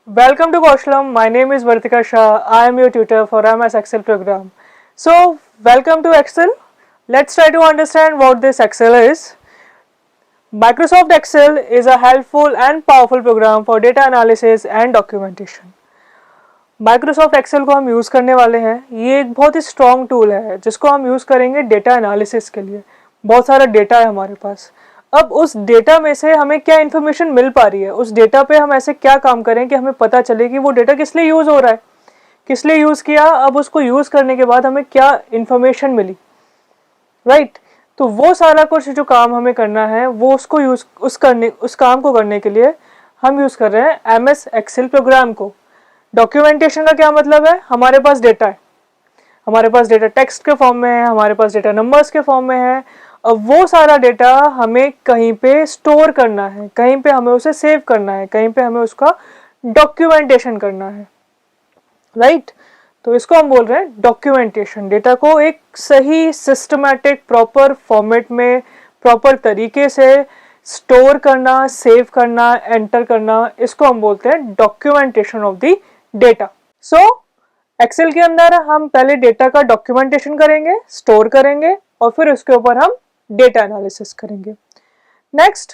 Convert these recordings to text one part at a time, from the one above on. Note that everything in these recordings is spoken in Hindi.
Welcome to Kaushalam. My name is Vartika Shah. I am your tutor for MS Excel program. So, welcome to Excel. Let's try to understand what this Excel is. Microsoft Excel is a helpful and powerful program for data analysis and documentation. Microsoft Excel को हम यूज़ करने वाले हैं. ये एक बहुत ही स्ट्रॉन्ग टूल है जिसको हम यूज़ करेंगे डेटा एनालिसिस के लिए. बहुत सारा डेटा है हमारे पास. अब उस डेटा में से हमें क्या इन्फॉर्मेशन मिल पा रही है, उस डेटा पे हम ऐसे क्या काम करें कि हमें पता चले कि वो डेटा किस लिए यूज़ हो रहा है, किस लिए यूज़ किया, अब उसको यूज़ करने के बाद हमें क्या इन्फॉर्मेशन मिली, राइट. तो वो सारा कुछ जो काम हमें करना है वो उसको उस काम को करने के लिए हम यूज़ कर रहे हैं MS एक्सेल प्रोग्राम को. डॉक्यूमेंटेशन का क्या मतलब है, हमारे पास डेटा है, हमारे पास डेटा टेक्स्ट के फॉर्म में है, हमारे पास डेटा नंबर्स के फॉर्म में है. अब वो सारा डेटा हमें कहीं पे स्टोर करना है, कहीं पे हमें उसे सेव करना है, कहीं पे हमें उसका डॉक्यूमेंटेशन करना है, राइट. तो इसको हम बोल रहे हैं डॉक्यूमेंटेशन. डेटा को एक सही सिस्टमैटिक प्रॉपर फॉर्मेट में प्रॉपर तरीके से स्टोर करना, सेव करना, एंटर करना, इसको हम बोलते हैं documentation of the data. So Excel के अंदर हम पहले डेटा का डॉक्यूमेंटेशन करेंगे, स्टोर करेंगे और फिर उसके ऊपर हम डेटा एनालिसिस करेंगे. Next,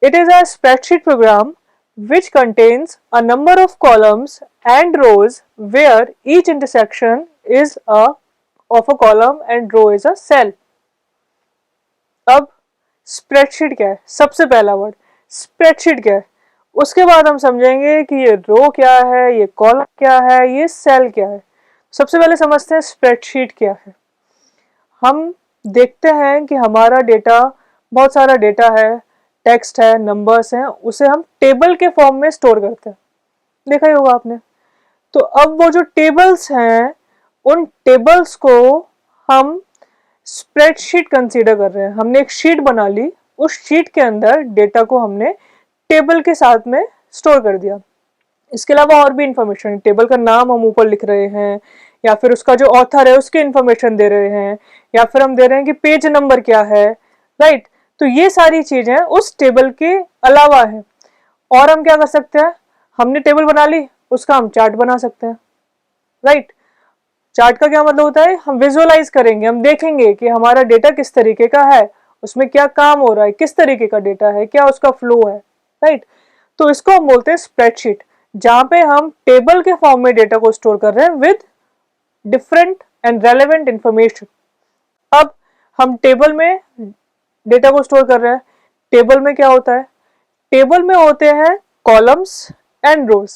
it is a spreadsheet program which contains a number of columns and rows where each intersection is of a column and row is a cell. अब स्प्रेडशीट क्या है, सबसे पहला वर्ड स्प्रेडशीट क्या है, उसके बाद हम समझेंगे कि ये रो क्या है, ये कॉलम क्या है, ये सेल क्या है. सबसे पहले समझते हैं स्प्रेडशीट क्या है. हम देखते हैं कि हमारा डेटा, बहुत सारा डेटा है, टेक्स्ट है, नंबर्स हैं, उसे हम टेबल के फॉर्म में स्टोर करते हैं, देखा ही होगा आपने. तो अब वो जो टेबल्स हैं, उन टेबल्स को हम स्प्रेडशीट कंसीडर कर रहे हैं. हमने एक शीट बना ली, उस शीट के अंदर डेटा को हमने टेबल के साथ में स्टोर कर दिया. इसके अलावा और भी इंफॉर्मेशन, टेबल का नाम हम ऊपर लिख रहे हैं, या फिर उसका जो ऑथर है उसकी इंफॉर्मेशन दे रहे हैं, या फिर हम दे रहे हैं कि पेज नंबर क्या है, राइट. तो ये सारी चीजें उस टेबल के अलावा है. और हम क्या कर सकते हैं, हमने टेबल बना ली, उसका हम चार्ट बना सकते हैं, राइट. चार्ट का क्या मतलब होता है, हम विजुअलाइज करेंगे, हम देखेंगे कि हमारा डेटा किस तरीके का है, उसमें क्या काम हो रहा है, किस तरीके का डेटा है, क्या उसका फ्लो है, राइट. तो इसको हम बोलते हैं स्प्रेडशीट, जहां पे हम टेबल के फॉर्म में डेटा को स्टोर कर रहे हैं with different and relevant information. अब हम टेबल में डेटा को स्टोर कर रहे हैं. टेबल में क्या होता है, टेबल में होते हैं कॉलम्स एंड रोज.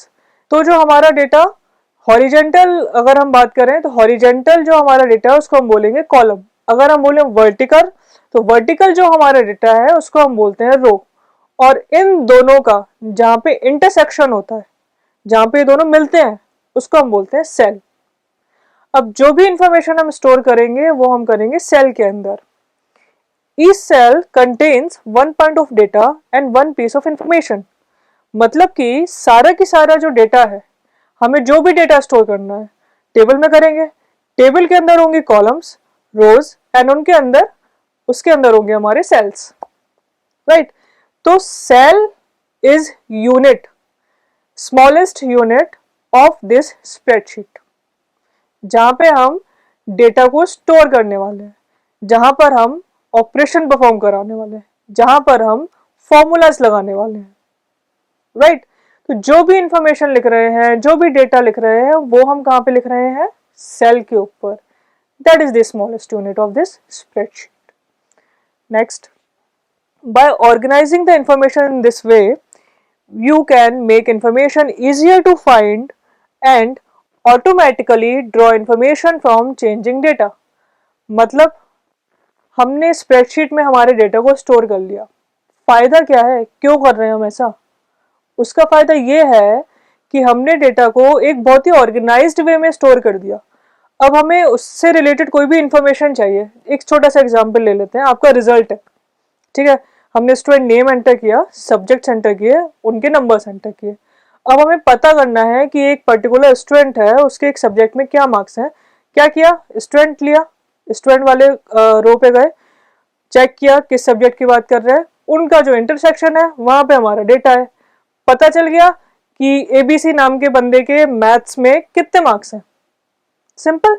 तो जो हमारा डेटा हॉरिजेंटल, अगर हम बात करें तो हॉरिजेंटल जो हमारा डेटा है उसको हम बोलेंगे कॉलम. अगर हम बोले वर्टिकल, तो वर्टिकल जो हमारा डेटा है उसको हम बोलते हैं रो. और इन दोनों का जहां पे इंटरसेक्शन होता है, जहां पे ये दोनों मिलते हैं, उसको हम बोलते हैं सेल. अब जो भी इंफॉर्मेशन हम स्टोर करेंगे वो हम करेंगे सेल के अंदर. Each cell contains one point of data and one piece of information. मतलब कि सारा की सारा जो डेटा है, हमें जो भी डेटा स्टोर करना है टेबल में करेंगे. टेबल के अंदर होंगे कॉलम्स, रोज एंड उनके अंदर, उसके अंदर होंगे हमारे सेल्स, राइट. तो cell is unit, smallest unit of this spreadsheet, जहां पे हम डेटा को स्टोर करने वाले हैं, जहां पर हम ऑपरेशन परफॉर्म कराने वाले हैं, जहां पर हम फॉर्मूलाज लगाने वाले हैं, राइट. तो जो भी इंफॉर्मेशन लिख रहे हैं, जो भी डेटा लिख रहे हैं, वो हम कहां पे लिख रहे हैं, सेल के ऊपर. That is the smallest unit of this spreadsheet. Next, by organising the information in this way, you can make information easier to find and automatically draw information from changing data. मतलब हमने स्प्रेडशीट में हमारे डेटा को स्टोर कर लिया. फायदा क्या है, क्यों कर रहे हैं हम ऐसा, उसका फायदा ये है कि हमने डेटा को एक बहुत ही ऑर्गेनाइज्ड वे में स्टोर कर दिया. अब हमें उससे रिलेटेड कोई भी इंफॉर्मेशन चाहिए. एक छोटा सा एग्जांपल ले लेते हैं. आपका रिजल्ट है, ठीक है, हमने स्टूडेंट नेम एंटर किया, सब्जेक्ट्स एंटर किए, उनके नंबर्स एंटर किए. अब हमें पता करना है कि एक पर्टिकुलर स्टूडेंट है, उसके एक सब्जेक्ट में क्या मार्क्स हैं. क्या किया, स्टूडेंट लिया, स्टूडेंट वाले रो पे गए, चेक किया किस सब्जेक्ट की बात कर रहे हैं, उनका जो इंटरसेक्शन है वहां पे हमारा डेटा है. पता चल गया कि ABC नाम के बंदे के मैथ्स में कितने मार्क्स हैं, सिंपल,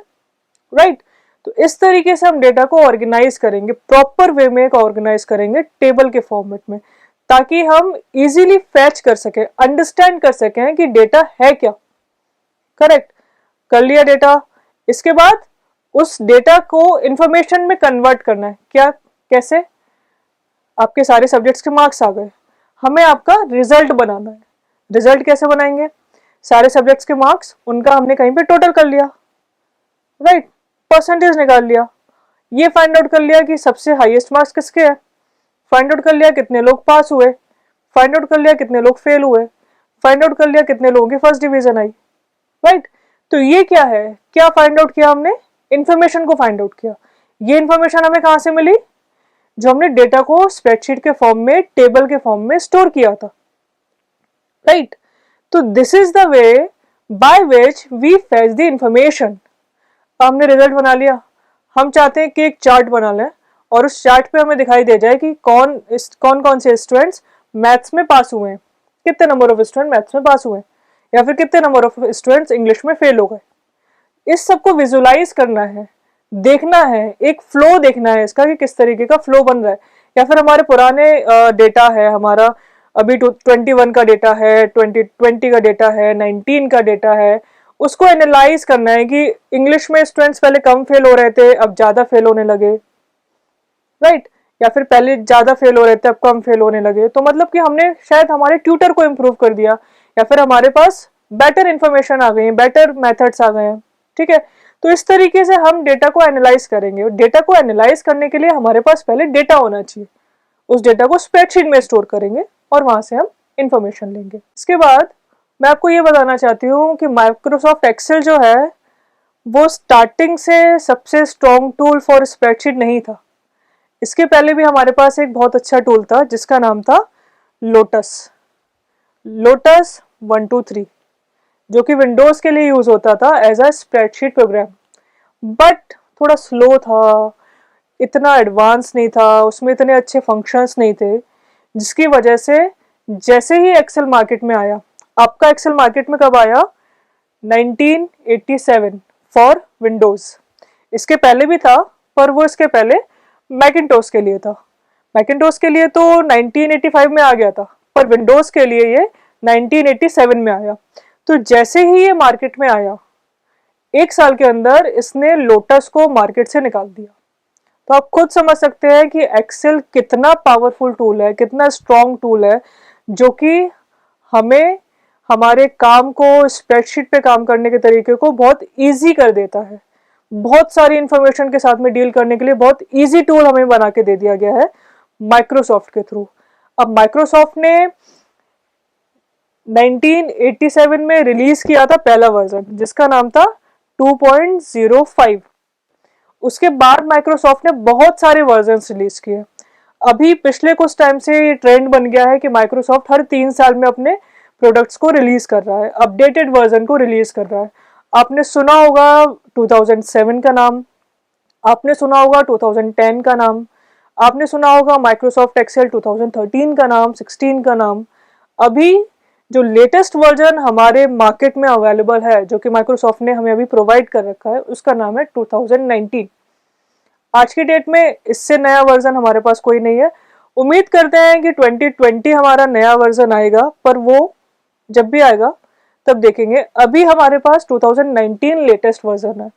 राइट। तो इस तरीके से हम डेटा को ऑर्गेनाइज करेंगे, प्रॉपर वे में ऑर्गेनाइज करेंगे टेबल के फॉर्मेट में, ताकि हम इजीली फैच कर सकें, अंडरस्टैंड कर सकें कि डेटा है क्या। करेक्ट, कर लिया डेटा। इसके बाद उस डेटा को इंफॉर्मेशन में कन्वर्ट करना है। क्या, कैसे? आपके सारे सब्जेक्ट्स के मार्क्स आ गए, हमें आपका रिजल्ट बनाना है। रिजल्ट कैसे बनाएंगे? सारे सब्जेक्ट्स के मार्क्स, उनका हमने कहीं पे टोटल कर लिया, राइट, परसेंटेज निकाल लिया, ये फाइंड आउट कर लिया कि सबसे हाईएस्ट मार्क्स किसके हैं, फाइंड आउट कर लिया कितने लोग पास हुए, फाइंड आउट कर लिया कितने लोग फेल हुए, फाइंड आउट कर लिया कितने लोगों की फर्स्ट डिवीजन आई, राइट। तो ये क्या है, क्या फाइंड आउट किया हमने? इंफॉर्मेशन को फाइंड आउट किया। ये इंफॉर्मेशन हमें कहां से मिली? जो हमने डेटा को स्प्रेडशीट के फॉर्म में, टेबल के फॉर्म में स्टोर किया था, राइट। तो this is the way by which we fetch the information. हमने रिजल्ट बना लिया, हम चाहते हैं कि एक चार्ट बना लें और उस चार्ट पे हमें दिखाई दे जाए कि कौन कौन से स्टूडेंट्स मैथ्स में पास हुए हैं, कितने नंबर ऑफ स्टूडेंट मैथ्स में पास हुए हैं, या फिर कितने नंबर ऑफ स्टूडेंट्स इंग्लिश में फेल हो गए। इस सबको विजुलाइज करना है, देखना है, एक फ्लो देखना है इसका कि किस तरीके का फ्लो बन रहा है। या फिर हमारे पुराने डेटा है, हमारा अभी 21 का डेटा है, 2020 का डेटा है, 19 का डेटा है, उसको एनालाइज करना है कि इंग्लिश में स्टूडेंट्स पहले कम फेल हो रहे थे, अब ज्यादा फेल होने लगे, राइट, या फिर पहले ज्यादा फेल हो रहे थे अब कम फेल होने लगे। तो मतलब कि हमने शायद हमारे ट्यूटर को इम्प्रूव कर दिया, या फिर हमारे पास बेटर इंफॉर्मेशन आ गई है, बेटर मेथड्स आ गए हैं, ठीक है। तो इस तरीके से हम डेटा को एनालाइज करेंगे। डेटा को एनालाइज करने के लिए हमारे पास पहले डेटा होना चाहिए, उस डेटा को स्प्रेडशीट में स्टोर करेंगे और वहां से हम इंफॉर्मेशन लेंगे। इसके बाद मैं आपको ये बताना चाहती हूँ कि माइक्रोसॉफ्ट एक्सेल जो है वो स्टार्टिंग से सबसे स्ट्रॉन्ग टूल फॉर स्प्रेडशीट नहीं था। इसके पहले भी हमारे पास एक बहुत अच्छा टूल था जिसका नाम था लोटस, लोटस 123, जो कि विंडोज के लिए यूज होता था as a spreadsheet program, but थोड़ा स्लो था, इतना एडवांस नहीं था, उसमें इतने अच्छे फंक्शंस नहीं थे, जिसकी वजह से जैसे ही एक्सेल मार्केट में आया, आपका एक्सेल मार्केट में कब आया? 1987 फॉर विंडोज। इसके पहले भी था, पर वो इसके पहले मैकिंटोश के लिए था। मैकिंटोश के लिए तो 1985 में आ गया था, पर विंडोज के लिए ये 1987 में आया। तो जैसे ही ये मार्केट में आया, एक साल के अंदर इसने लोटस को मार्केट से निकाल दिया। तो आप खुद समझ सकते हैं कि एक्सेल कितना पावरफुल टूल है, कितना स्ट्रॉन्ग टूल है, जो कि हमें हमारे काम को, स्प्रेडशीट पे काम करने के तरीके को बहुत इजी कर देता है। बहुत सारी इंफॉर्मेशन के साथ में डील करने के लिए बहुत इजी टूल हमें बना के दे दिया गया है माइक्रोसॉफ्ट के थ्रू। अब माइक्रोसॉफ्ट ने 1987 में रिलीज किया था पहला वर्जन, जिसका नाम था 2.05। उसके बाद माइक्रोसॉफ्ट ने बहुत सारे वर्जन रिलीज किए। अभी पिछले कुछ टाइम से ये ट्रेंड बन गया है कि माइक्रोसॉफ्ट हर 3 साल में अपने प्रोडक्ट्स को रिलीज कर रहा है, अपडेटेड वर्जन को रिलीज कर रहा है। आपने सुना होगा 2007 का नाम, आपने सुना होगा 2010 का नाम, आपने सुना होगा माइक्रोसॉफ्ट एक्सेल 2013 का नाम, 16 का नाम। अभी जो लेटेस्ट वर्जन हमारे मार्केट में अवेलेबल है, जो कि माइक्रोसॉफ्ट ने हमें अभी प्रोवाइड कर रखा है, उसका नाम है 2019। आज की डेट में इससे नया वर्जन हमारे पास कोई नहीं है। उम्मीद करते हैं कि 2020 हमारा नया वर्जन आएगा, पर वो जब भी आएगा तब देखेंगे। अभी हमारे पास 2019 लेटेस्ट वर्जन है।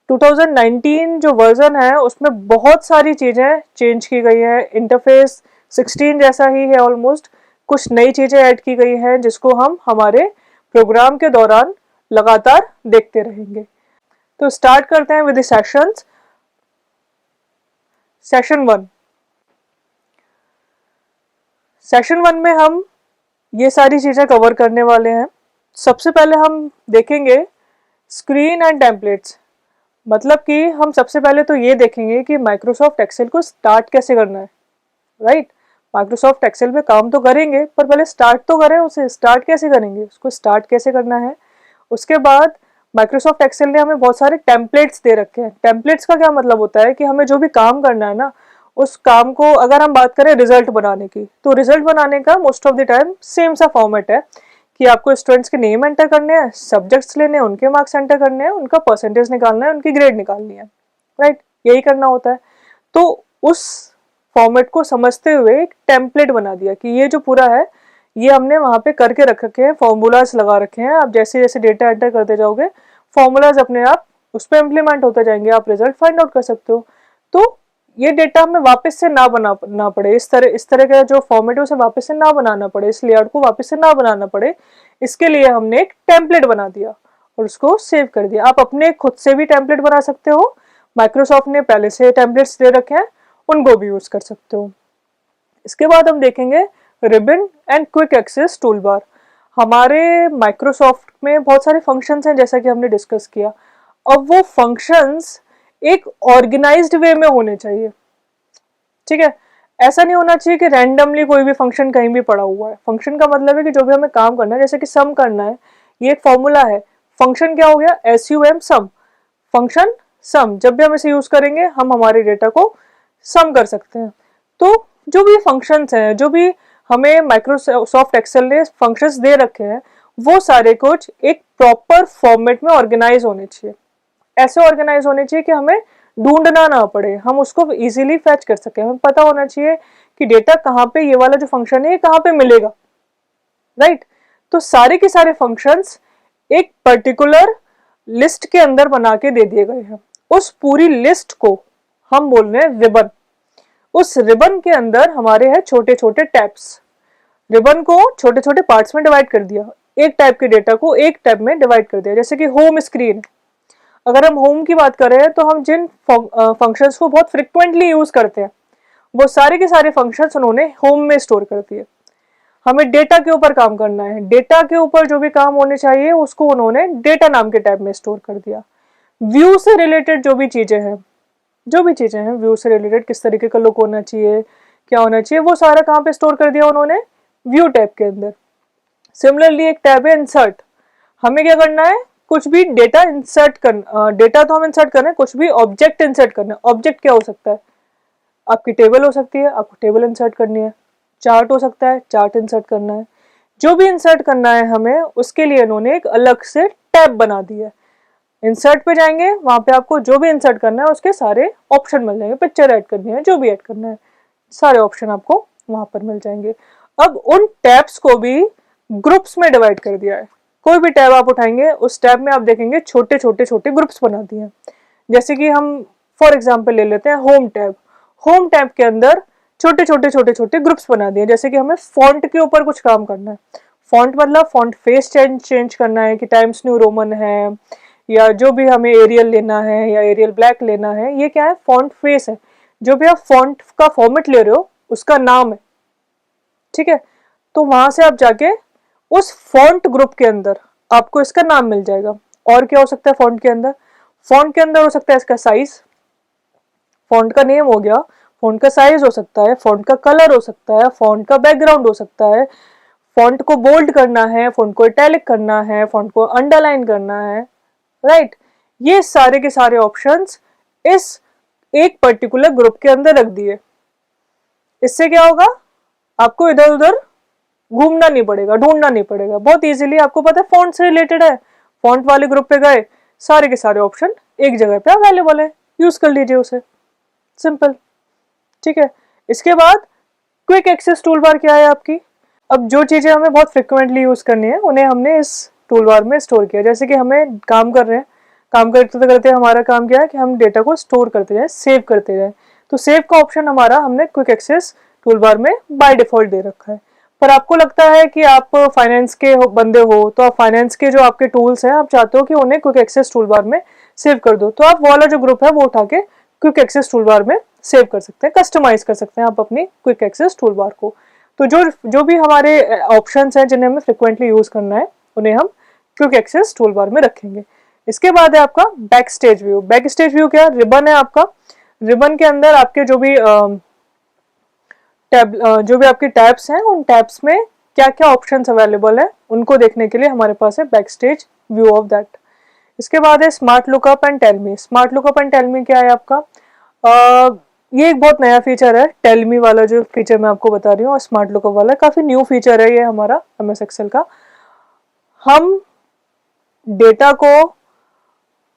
2019 जो वर्जन है उसमें बहुत सारी चीजें चेंज की गई है। इंटरफेस 16 जैसा ही है ऑलमोस्ट, कुछ नई चीजें ऐड की गई हैं जिसको हम हमारे प्रोग्राम के दौरान लगातार देखते रहेंगे। तो स्टार्ट करते हैं with the sessions. Session 1। Session 1 में हम ये सारी चीजें कवर करने वाले हैं। सबसे पहले हम देखेंगे स्क्रीन एंड टेम्पलेट्स। मतलब कि हम सबसे पहले तो ये देखेंगे कि माइक्रोसॉफ्ट एक्सेल को स्टार्ट कैसे करना है, राइट। माइक्रोसॉफ्ट एक्सेल में काम तो करेंगे, पर पहले स्टार्ट तो करें। उसे स्टार्ट कैसे करेंगे, उसको स्टार्ट कैसे करना है। उसके बाद माइक्रोसॉफ्ट एक्सेल ने हमें बहुत सारे टेम्पलेट्स दे रखे हैं। टेम्पलेट्स का क्या मतलब होता है कि हमें जो भी काम करना है ना, उस काम को, अगर हम बात करें रिजल्ट बनाने की, तो रिजल्ट बनाने का most of the time same सा फॉर्मेट है कि आपको स्टूडेंट्स के नेम एंटर करने हैं, सब्जेक्ट्स लेने हैं, उनके मार्क्स एंटर करने हैं, उनका परसेंटेज निकालना है, उनकी ग्रेड निकालनी है, राइट, यही करना होता है। तो उस फॉर्मेट को समझते हुए एक टेम्पलेट बना दिया कि ये जो पूरा है ये हमने वहाँ पे करके रख रखे हैं, फॉर्मूलाज लगा रखे हैं, आप जैसे जैसे डेटा एंटर करते जाओगे फॉर्मूलाज अपने आप उस पर इम्प्लीमेंट होते जाएंगे, आप रिजल्ट फाइंड आउट कर सकते हो। तो ये डेटा हमें वापस से ना पड़े, इस तरह का जो फॉर्मेट है उसे वापस से ना बनाना पड़े, इस लेआउट को वापस से ना बनाना पड़े, इसके लिए हमने एक टेम्पलेट बना दिया और उसको सेव कर दिया। आप अपने खुद से भी टेम्पलेट बना सकते हो, माइक्रोसॉफ्ट ने पहले से टेम्पलेट्स दे रखे हैं, उनको भी यूज कर सकते हो। इसके बाद हम देखेंगे ribbon and quick access tool bar. हमारे माइक्रोसॉफ्ट में बहुत सारे फंक्शंस हैं जैसा कि हमने डिस्कस किया। अब वो फंक्शंस एक ऑर्गेनाइज्ड वे में होने चाहिए, ठीक है। ऐसा नहीं होना चाहिए कि रैंडमली कोई भी फंक्शन कहीं भी पड़ा हुआ है। फंक्शन का मतलब है कि जो भी हमें काम करना है, जैसे कि सम करना है, ये एक फॉर्मूला है, फंक्शन क्या हो गया, SUM सम, फंक्शन सम। जब भी हम इसे यूज करेंगे हम हमारे डेटा को सम कर सकते हैं। तो जो भी फंक्शंस हैं, जो भी हमें माइक्रोसॉफ्ट एक्सेल ने फंक्शंस दे रखे हैं, वो सारे कुछ एक प्रॉपर फॉर्मेट में ऑर्गेनाइज होने चाहिए। ऐसे ऑर्गेनाइज होने चाहिए कि हमें ढूंढना ना पड़े, हम उसको इजीली फैच कर सकें। हमें पता होना चाहिए कि डेटा कहाँ पे, ये वाला जो फंक्शन है ये कहाँ पे मिलेगा, राइट। तो सारे के सारे फंक्शंस एक पर्टिकुलर लिस्ट के अंदर बना के दे दिए गए हैं। उस पूरी लिस्ट को हम बोल रहे हैं रिबन। उस रिबन के अंदर हमारे हैं छोटे छोटे टैब्स। रिबन को छोटे छोटे पार्ट्स में डिवाइड कर दिया, एक टाइप के डेटा को एक टैब में डिवाइड कर दिया। जैसे कि होम स्क्रीन, अगर हम होम की बात कर रहे हैं तो हम जिन फंक्शंस को बहुत फ्रिक्वेंटली यूज करते हैं वो सारे के सारे फंक्शंस उन्होंने होम में स्टोर कर दिए। हमें डेटा के ऊपर काम करना है, डेटा के ऊपर जो भी काम होने चाहिए उसको उन्होंने डेटा नाम के टैब में स्टोर कर दिया। व्यू से रिलेटेड जो भी चीजें हैं, व्यू से रिलेटेड किस तरीके का लुक होना चाहिए, क्या होना चाहिए, वो सारा कहाँ पे स्टोर कर दिया उन्होंने, व्यू टैब के अंदर। सिमिलरली एक टैब है इंसर्ट, हमें क्या करना है, कुछ भी डेटा इंसर्ट करना, डेटा तो हम इंसर्ट कर रहे हैं, कुछ भी ऑब्जेक्ट इंसर्ट करना है। ऑब्जेक्ट क्या हो सकता है, आपकी टेबल हो सकती है, आपको टेबल इंसर्ट करनी है, चार्ट हो सकता है, चार्ट इंसर्ट करना है। जो भी इंसर्ट करना है हमें, उसके लिए इन्होंने एक अलग से टैब बना दी है। इंसर्ट पे जाएंगे, वहां पे आपको जो भी इंसर्ट करना है उसके सारे ऑप्शन मिल जाएंगे, पिक्चर ऐड करनी है, जो भी ऐड करना है, सारे ऑप्शन आपको वहां पर मिल जाएंगे। अब उन टैब्स को भी ग्रुप्स में डिवाइड कर दिया है। कोई भी टैब आप उठाएंगे, उस टैब में आप देखेंगे छोटे छोटे छोटे ग्रुप्स बना दिए हैं। जैसे कि हम फॉर एग्जांपल ले लेते हैं होम टैब। होम टैब के अंदर छोटे छोटे ग्रुप्स बना दिए। जैसे कि हमें फॉन्ट के ऊपर कुछ काम करना है, फॉन्ट मतलब फॉन्ट फेस चेंज करना है कि टाइम्स न्यू रोमन है, या जो भी हमें एरियल लेना है या एरियल ब्लैक लेना है, ये क्या है, फॉन्ट फेस है। जो भी आप फॉन्ट का फॉर्मेट ले रहे हो उसका नाम है, ठीक है। तो वहां से आप जाके उस फॉन्ट ग्रुप के अंदर आपको इसका नाम मिल जाएगा। और क्या हो सकता है फॉन्ट के अंदर, फॉन्ट के अंदर हो सकता है इसका साइज, फॉन्ट का नेम हो गया, फॉन्ट का साइज हो सकता है, फॉन्ट का कलर हो सकता है, फॉन्ट का बैकग्राउंड हो सकता है, फॉन्ट को बोल्ड करना है, फॉन्ट को इटैलिक करना है, फॉन्ट को अंडरलाइन करना है, राइट। ये सारे के सारे ऑप्शंस इस एक पर्टिकुलर ग्रुप के अंदर रख दिए। इससे क्या होगा, आपको इधर उधर घूमना नहीं पड़ेगा, ढूंढना नहीं पड़ेगा, बहुत इजीली आपको पता है फॉन्ट से रिलेटेड है, फॉन्ट वाले ग्रुप पे गए, सारे के सारे ऑप्शन एक जगह पे अवेलेबल है, यूज कर लीजिए उसे, सिंपल, ठीक है। इसके बाद क्विक एक्सेस टूल बार क्या है आपकी। अब जो चीजें हमें बहुत फ्रिक्वेंटली यूज करनी है उन्हें हमने इस टूल बार में स्टोर किया। जैसे कि हमें काम कर रहे हैं, काम करते करते हमारा काम क्या है कि हम डेटा को स्टोर करते जाए, सेव करते जाए। तो सेव का ऑप्शन हमारा हमने क्विक एक्सेस टूल बार में बाय डिफॉल्ट दे रखा है। पर आपको लगता है कि आप फाइनेंस के बंदे हो, तो आप फाइनेंस के जो आपके टूल्स हैं आप चाहते हो कि उन्हें क्विक एक्सेस टूल बार में सेव कर दो, तो आप वो वाला जो ग्रुप है वो उठा के क्विक एक्सेस टूल बार में सेव कर सकते हैं, कस्टमाइज कर सकते हैं आप अपनी क्विक एक्सेस टूल बार को। तो जो भी हमारे ऑप्शंस हैं जिन्हें हमें फ्रिक्वेंटली यूज करना है उन्हें हम क्विक एक्सेस टूल बार में रखेंगे। इसके बाद है आपका back stage view. Back stage view क्या, रिबन है आपका। रिबन के अंदर आपके जो भी आपके टैब्स हैं उन टैब्स में क्या क्या ऑप्शंस अवेलेबल है उनको देखने के लिए हमारे पास है backstage view of that. इसके बाद है smart lookup and tell me. Smart lookup and tell me क्या है आपका, ये एक बहुत नया फीचर है। टेल मी वाला जो फीचर मैं आपको बता रही हूँ और स्मार्ट लुकअप वाला काफी न्यू फीचर है, ये हमारा MS एक्सेल का। हम डेटा को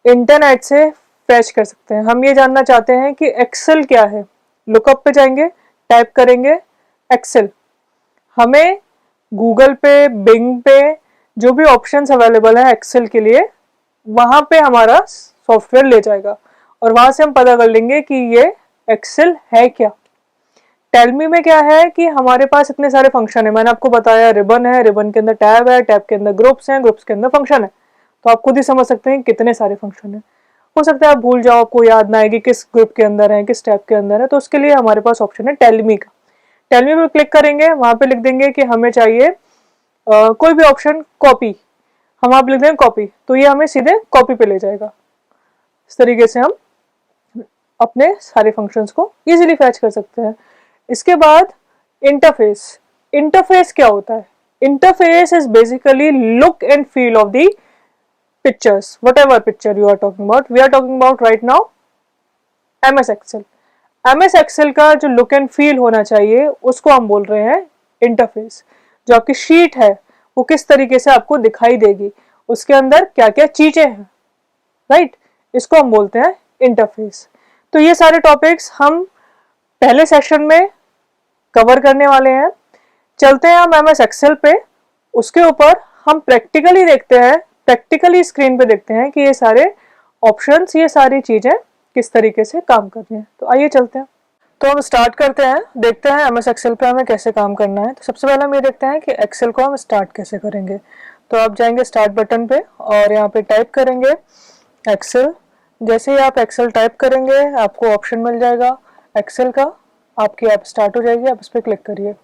इंटरनेट से फैच कर सकते हैं। हम ये जानना चाहते हैं कि एक्सेल क्या है। लुकअप पे जाएंगे, टाइप करेंगे एक्सेल। हमें गूगल पे, बिंग पे जो भी ऑप्शंस अवेलेबल है एक्सेल के लिए, वहां पे हमारा सॉफ्टवेयर ले जाएगा और वहां से हम पता कर लेंगे कि ये एक्सेल है क्या। टेलमी में क्या है कि हमारे पास इतने सारे फंक्शन है। मैंने आपको बताया रिबन है, रिबन के अंदर टैब है, टैब के अंदर ग्रुप्स हैं, ग्रुप्स के अंदर फंक्शन है। तो आप खुद ही समझ सकते हैं कितने सारे फंक्शन है। हो सकता है आप भूल जाओ, आपको याद ना आए कि किस ग्रुप के अंदर है, किस टैब के अंदर है। तो उसके लिए हमारे पास ऑप्शन है टेलमी का। टेलमी पे क्लिक करेंगे, वहां पे लिख देंगे कि हमें चाहिए कोई भी ऑप्शन कॉपी। हम आप लिख देंगे कॉपी, तो ये हमें सीधे कॉपी पे ले जाएगा। इस तरीके से हम अपने सारे फंक्शंस को इजीली फैच कर सकते हैं। इसके बाद इंटरफेस। इंटरफेस क्या होता है? Interface is basically look and feel of the pictures, whatever picture you are talking about. We are talking about right now MS Excel. MS Excel का जो लुक एंड फील होना चाहिए उसको हम बोल रहे हैं इंटरफेस। जो आपकी शीट है वो किस तरीके से आपको दिखाई देगी, उसके अंदर क्या क्या चीजें हैं, राइट, इसको हम बोलते हैं इंटरफेस। तो ये सारे टॉपिक्स हम पहले सेशन में कवर करने वाले हैं। चलते हैं हम MS Excel पे, उसके ऊपर हम प्रैक्टिकली देखते हैं, प्रैक्टिकली स्क्रीन पे देखते हैं कि ये सारे ऑप्शंस, ये सारी चीजें किस तरीके से काम कर रही हैं। तो आइए चलते हैं। तो हम स्टार्ट करते हैं, देखते हैं MS Excel पे हमें कैसे काम करना है। तो सबसे पहले हम ये देखते हैं कि एक्सेल को हम स्टार्ट कैसे करेंगे। तो आप जाएंगे स्टार्ट बटन पे और यहाँ पे टाइप करेंगे एक्सेल। जैसे ही आप एक्सेल टाइप करेंगे आपको ऑप्शन मिल जाएगा एक्सेल का, आपकी ऐप स्टार्ट हो जाएगी। आप इस पर क्लिक करिए।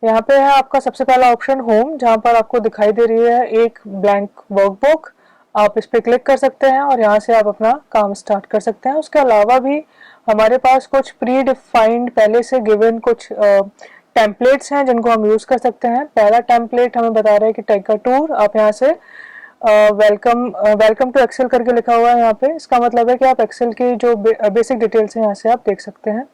यहाँ पे है आपका सबसे पहला ऑप्शन होम, जहाँ पर आपको दिखाई दे रही है एक ब्लैंक वर्कबुक। आप इस पर क्लिक कर सकते हैं और यहाँ से आप अपना काम स्टार्ट कर सकते हैं। उसके अलावा भी हमारे पास कुछ प्री डिफाइंड, पहले से गिवन कुछ टेम्पलेट्स हैं जिनको हम यूज़ कर सकते हैं। पहला टेम्पलेट हमें बता रहा है कि टेक अ टूर। आप यहाँ से वेलकम टू एक्सेल करके लिखा हुआ है यहाँ पे। इसका मतलब है कि आप एक्सेल की जो बेसिक डिटेल्स हैं यहाँ से आप देख सकते हैं।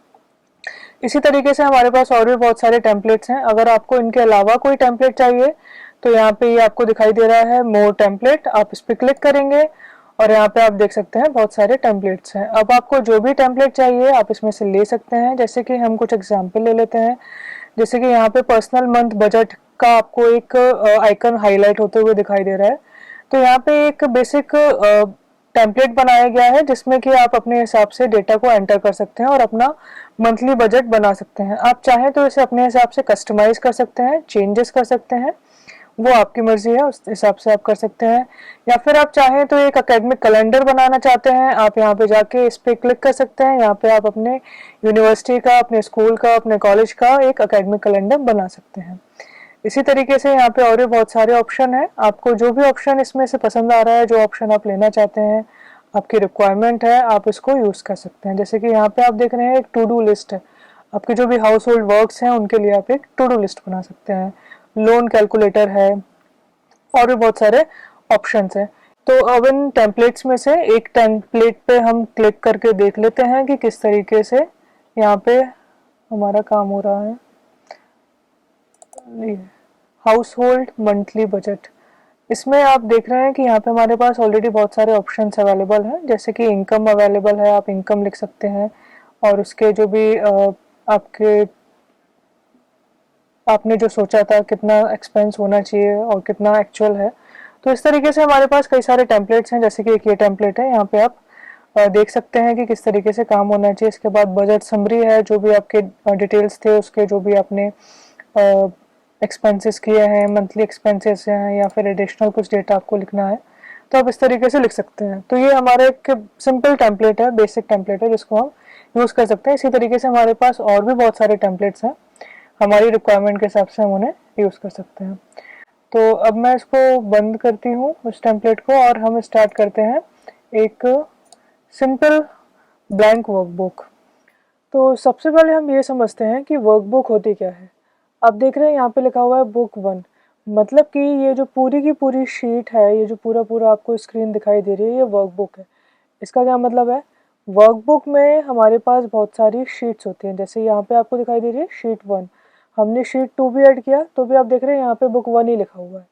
इसी तरीके से हमारे पास और भी बहुत सारे टेम्पलेट्स हैं। अगर आपको इनके अलावा कोई टेम्पलेट चाहिए तो यहाँ पे ये आपको दिखाई दे रहा है मोर टेम्पलेट। आप इस पर क्लिक करेंगे और यहाँ पे आप देख सकते हैं बहुत सारे टेम्पलेट्स हैं। अब आपको जो भी टेम्पलेट चाहिए आप इसमें से ले सकते हैं। जैसे कि हम कुछ एग्जाम्पल ले लेते हैं। जैसे कि यहाँ पे पर्सनल मंथ बजट का आपको एक आइकन हाईलाइट होते हुए दिखाई दे रहा है। तो यहाँ पे एक बेसिक टेम्पलेट बनाया गया है जिसमें कि आप अपने हिसाब से डेटा को एंटर कर सकते हैं और अपना मंथली बजट बना सकते हैं। आप चाहें तो इसे अपने हिसाब से कस्टमाइज कर सकते हैं, चेंजेस कर सकते हैं, वो आपकी मर्जी है, उस हिसाब से आप कर सकते हैं। या फिर आप चाहें तो एक एकेडमिक कैलेंडर बनाना चाहते हैं, आप यहाँ पे जाके इस पे क्लिक कर सकते हैं। यहाँ पे आप अपने यूनिवर्सिटी का, अपने स्कूल का, अपने कॉलेज का एक एकेडमिक कैलेंडर बना सकते हैं। इसी तरीके से यहाँ पे और भी बहुत सारे ऑप्शन हैं। आपको जो भी ऑप्शन इसमें से पसंद आ रहा है, जो ऑप्शन आप लेना चाहते हैं, आपकी रिक्वायरमेंट है, आप इसको यूज़ कर सकते हैं। जैसे कि यहाँ पे आप देख रहे हैं एक टू डू लिस्ट है। आपके जो भी हाउस होल्ड वर्क्स हैं उनके लिए आप एक टू डू लिस्ट बना सकते हैं। लोन कैलकुलेटर है और भी बहुत सारे ऑप्शंस हैं। तो अब इन टेम्पलेट्स में से एक टेम्पलेट पे हम क्लिक करके देख लेते हैं कि किस तरीके से यहाँ पे हमारा काम हो रहा है। हाउस होल्ड मंथली बजट, इसमें आप देख रहे हैं कि यहाँ पे हमारे पास ऑलरेडी बहुत सारे ऑप्शंस अवेलेबल हैं। जैसे कि इनकम अवेलेबल है, आप इनकम लिख सकते हैं और उसके जो भी आपके आपने जो सोचा था कितना एक्सपेंस होना चाहिए और कितना एक्चुअल है। तो इस तरीके से हमारे पास कई सारे टेम्पलेट्स हैं। जैसे कि एक ये टेम्पलेट है, यहाँ पे आप देख सकते हैं कि किस तरीके से काम होना चाहिए। इसके बाद बजट समरी है, जो भी आपके डिटेल्स थे उसके, जो भी आपने एक्सपेंसेस किए हैं, मंथली एक्सपेंसेस हैं या फिर एडिशनल कुछ डेटा आपको लिखना है तो आप इस तरीके से लिख सकते हैं। तो ये हमारा एक सिंपल टेम्पलेट है, बेसिक टेम्पलेट है जिसको हम यूज़ कर सकते हैं। इसी तरीके से हमारे पास और भी बहुत सारे टेम्पलेट्स हैं, हमारी रिक्वायरमेंट के हिसाब से हम उन्हें यूज़ कर सकते हैं। तो अब मैं इसको बंद करती हूँ उस टेम्पलेट को और हम स्टार्ट करते हैं एक सिंपल ब्लैंक वर्कबुक। तो सबसे पहले हम ये समझते हैं कि वर्कबुक होती क्या है। आप देख रहे हैं यहाँ पे लिखा हुआ है बुक 1, मतलब कि ये जो पूरी की पूरी शीट है, ये जो पूरा पूरा आपको स्क्रीन दिखाई दे रही है, ये वर्कबुक है। इसका क्या मतलब है? वर्कबुक में हमारे पास बहुत सारी शीट्स होती हैं। जैसे यहाँ पे आपको दिखाई दे रही है शीट 1, हमने शीट 2 भी ऐड किया तो भी आप देख रहे हैं यहाँ पे बुक 1 ही लिखा हुआ है।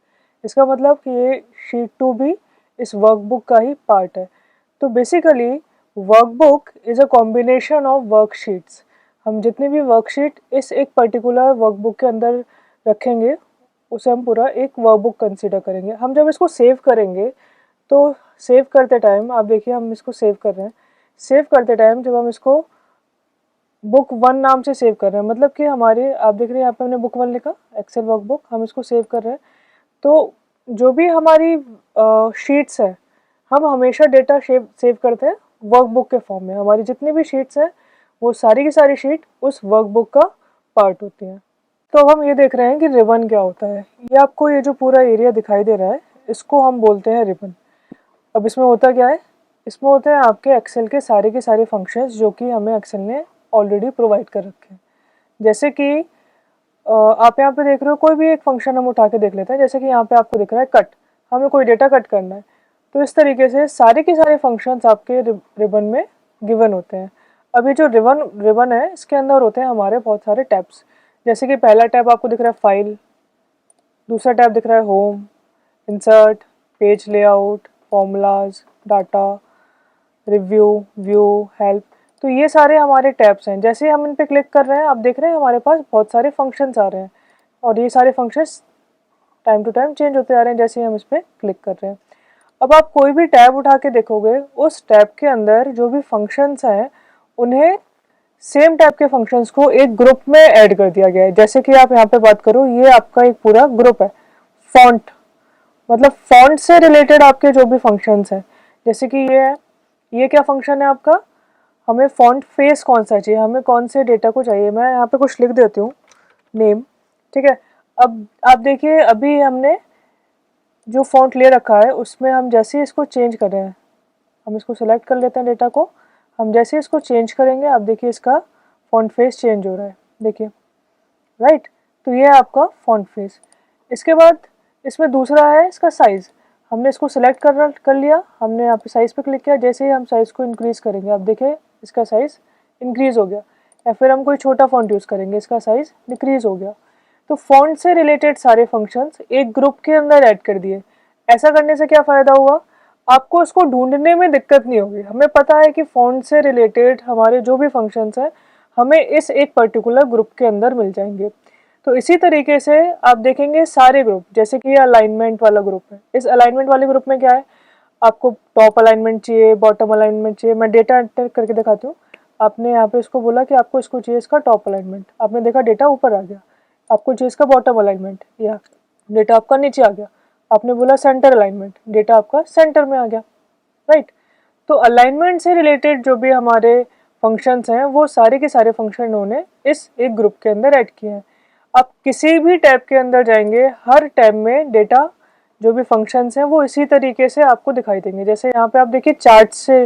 इसका मतलब कि ये शीट 2 भी इस वर्कबुक का ही पार्ट है। तो basically workbook is a combination of worksheets. हम जितनी भी वर्कशीट इस एक पर्टिकुलर वर्कबुक के अंदर रखेंगे उसे हम पूरा एक वर्कबुक कंसिडर करेंगे। हम जब इसको सेव करेंगे तो सेव करते टाइम आप देखिए हम इसको सेव कर रहे हैं। सेव करते टाइम जब हम इसको बुक 1 नाम से सेव कर रहे हैं, मतलब कि हमारे आप देख रहे हैं यहाँ पे हमने बुक 1 लिखा एक्सेल वर्कबुक, हम इसको सेव कर रहे हैं। तो जो भी हमारी शीट्स है हम हमेशा डेटा सेव करते हैं वर्कबुक के फॉर्म में। हमारी जितनी भी शीट्स हैं वो सारी की सारी शीट उस वर्कबुक का पार्ट होती हैं। तो अब हम ये देख रहे हैं कि रिबन क्या होता है। ये आपको ये जो पूरा एरिया दिखाई दे रहा है इसको हम बोलते हैं रिबन। अब इसमें होता क्या है, इसमें होते हैं आपके एक्सेल के सारे फंक्शंस जो कि हमें एक्सेल ने ऑलरेडी प्रोवाइड कर रखे हैं। जैसे कि आप यहाँ पे देख रहे हो कोई भी एक फंक्शन हम उठा के देख लेते हैं। जैसे कि यहाँ पे आपको दिख रहा है कट, हमें कोई डेटा कट करना है। तो इस तरीके से सारे के सारे फंक्शंस आपके रिबन में गिवन होते हैं। अभी जो रिबन है इसके अंदर होते हैं हमारे बहुत सारे टैब्स। जैसे कि पहला टैब आपको दिख रहा है फाइल, दूसरा टैब दिख रहा है home, insert, page layout, formulas, data, review, view, help. तो ये सारे हमारे टैब्स हैं। जैसे हम इन पे क्लिक कर रहे हैं आप देख रहे हैं हमारे पास बहुत सारे फंक्शंस आ रहे हैं और ये सारे functions time to time change होते आ रहे हैं जैसे हम इस पर क्लिक कर रहे हैं। अब आप कोई भी टैब उठा के देखोगे उस टैब के अंदर जो भी फंक्शंस हैं उन्हें सेम टैब के फंक्शंस को एक ग्रुप में ऐड कर दिया गया है। जैसे कि आप यहाँ पे बात करो, ये आपका एक पूरा ग्रुप है। फॉन्ट मतलब फॉन्ट से रिलेटेड आपके जो भी फंक्शंस हैं, जैसे कि ये है, ये क्या फंक्शन है आपका, हमें फॉन्ट फेस कौन सा चाहिए, हमें कौन से डेटा को चाहिए। मैं यहाँ पे कुछ लिख देती हूँ, नेम, ठीक है। अब आप देखिए अभी हमने जो फॉन्ट ले रखा है उसमें हम जैसे ही इसको चेंज कर रहे हैं, हम इसको सिलेक्ट कर लेते हैं डेटा को, हम जैसे ही इसको चेंज करेंगे आप देखिए इसका फॉन्ट फेस चेंज हो रहा है, देखिए, राइट। तो ये है आपका फॉन्ट फेस। इसके बाद इसमें दूसरा है इसका साइज़। हमने इसको सिलेक्ट कर लिया, हमने यहाँ पे साइज़ पे क्लिक किया, जैसे ही हम साइज़ को इंक्रीज़ करेंगे आप देखें इसका साइज़ इंक्रीज़ हो गया। या फिर हम कोई छोटा फॉन्ट यूज़ करेंगे, इसका साइज़ डिक्रीज़ हो गया। तो फॉन्ट से रिलेटेड सारे फंक्शंस एक ग्रुप के अंदर ऐड कर दिए। ऐसा करने से क्या फ़ायदा हुआ, आपको उसको ढूंढने में दिक्कत नहीं होगी। हमें पता है कि फॉन्ट से रिलेटेड हमारे जो भी फंक्शंस हैं हमें इस एक पर्टिकुलर ग्रुप के अंदर मिल जाएंगे। तो इसी तरीके से आप देखेंगे सारे ग्रुप, जैसे कि ये अलाइनमेंट वाला ग्रुप है, इस अलाइनमेंट वाले ग्रुप में क्या है, आपको टॉप अलाइनमेंट चाहिए, बॉटम अलाइनमेंट चाहिए। मैं डेटा एंटर करके दिखाती हूँ। आपने यहाँ पे इसको बोला कि आपको इसको चाहिए इसका टॉप अलाइनमेंट, आपने देखा डेटा ऊपर आ गया। आपको चाहिए इसका बॉटम अलाइनमेंट, या डेटा आपका नीचे आ गया। आपने बोला सेंटर अलाइनमेंट, डेटा आपका सेंटर में आ गया, राइट। तो अलाइनमेंट से रिलेटेड जो भी हमारे फंक्शंस हैं वो सारे के सारे फंक्शन उन्होंने इस एक ग्रुप के अंदर ऐड किए हैं। आप किसी भी टैब के अंदर जाएंगे, हर टैब में डेटा जो भी फंक्शंस हैं वो इसी तरीके से आपको दिखाई देंगे। जैसे यहाँ पे आप देखिए चार्ट से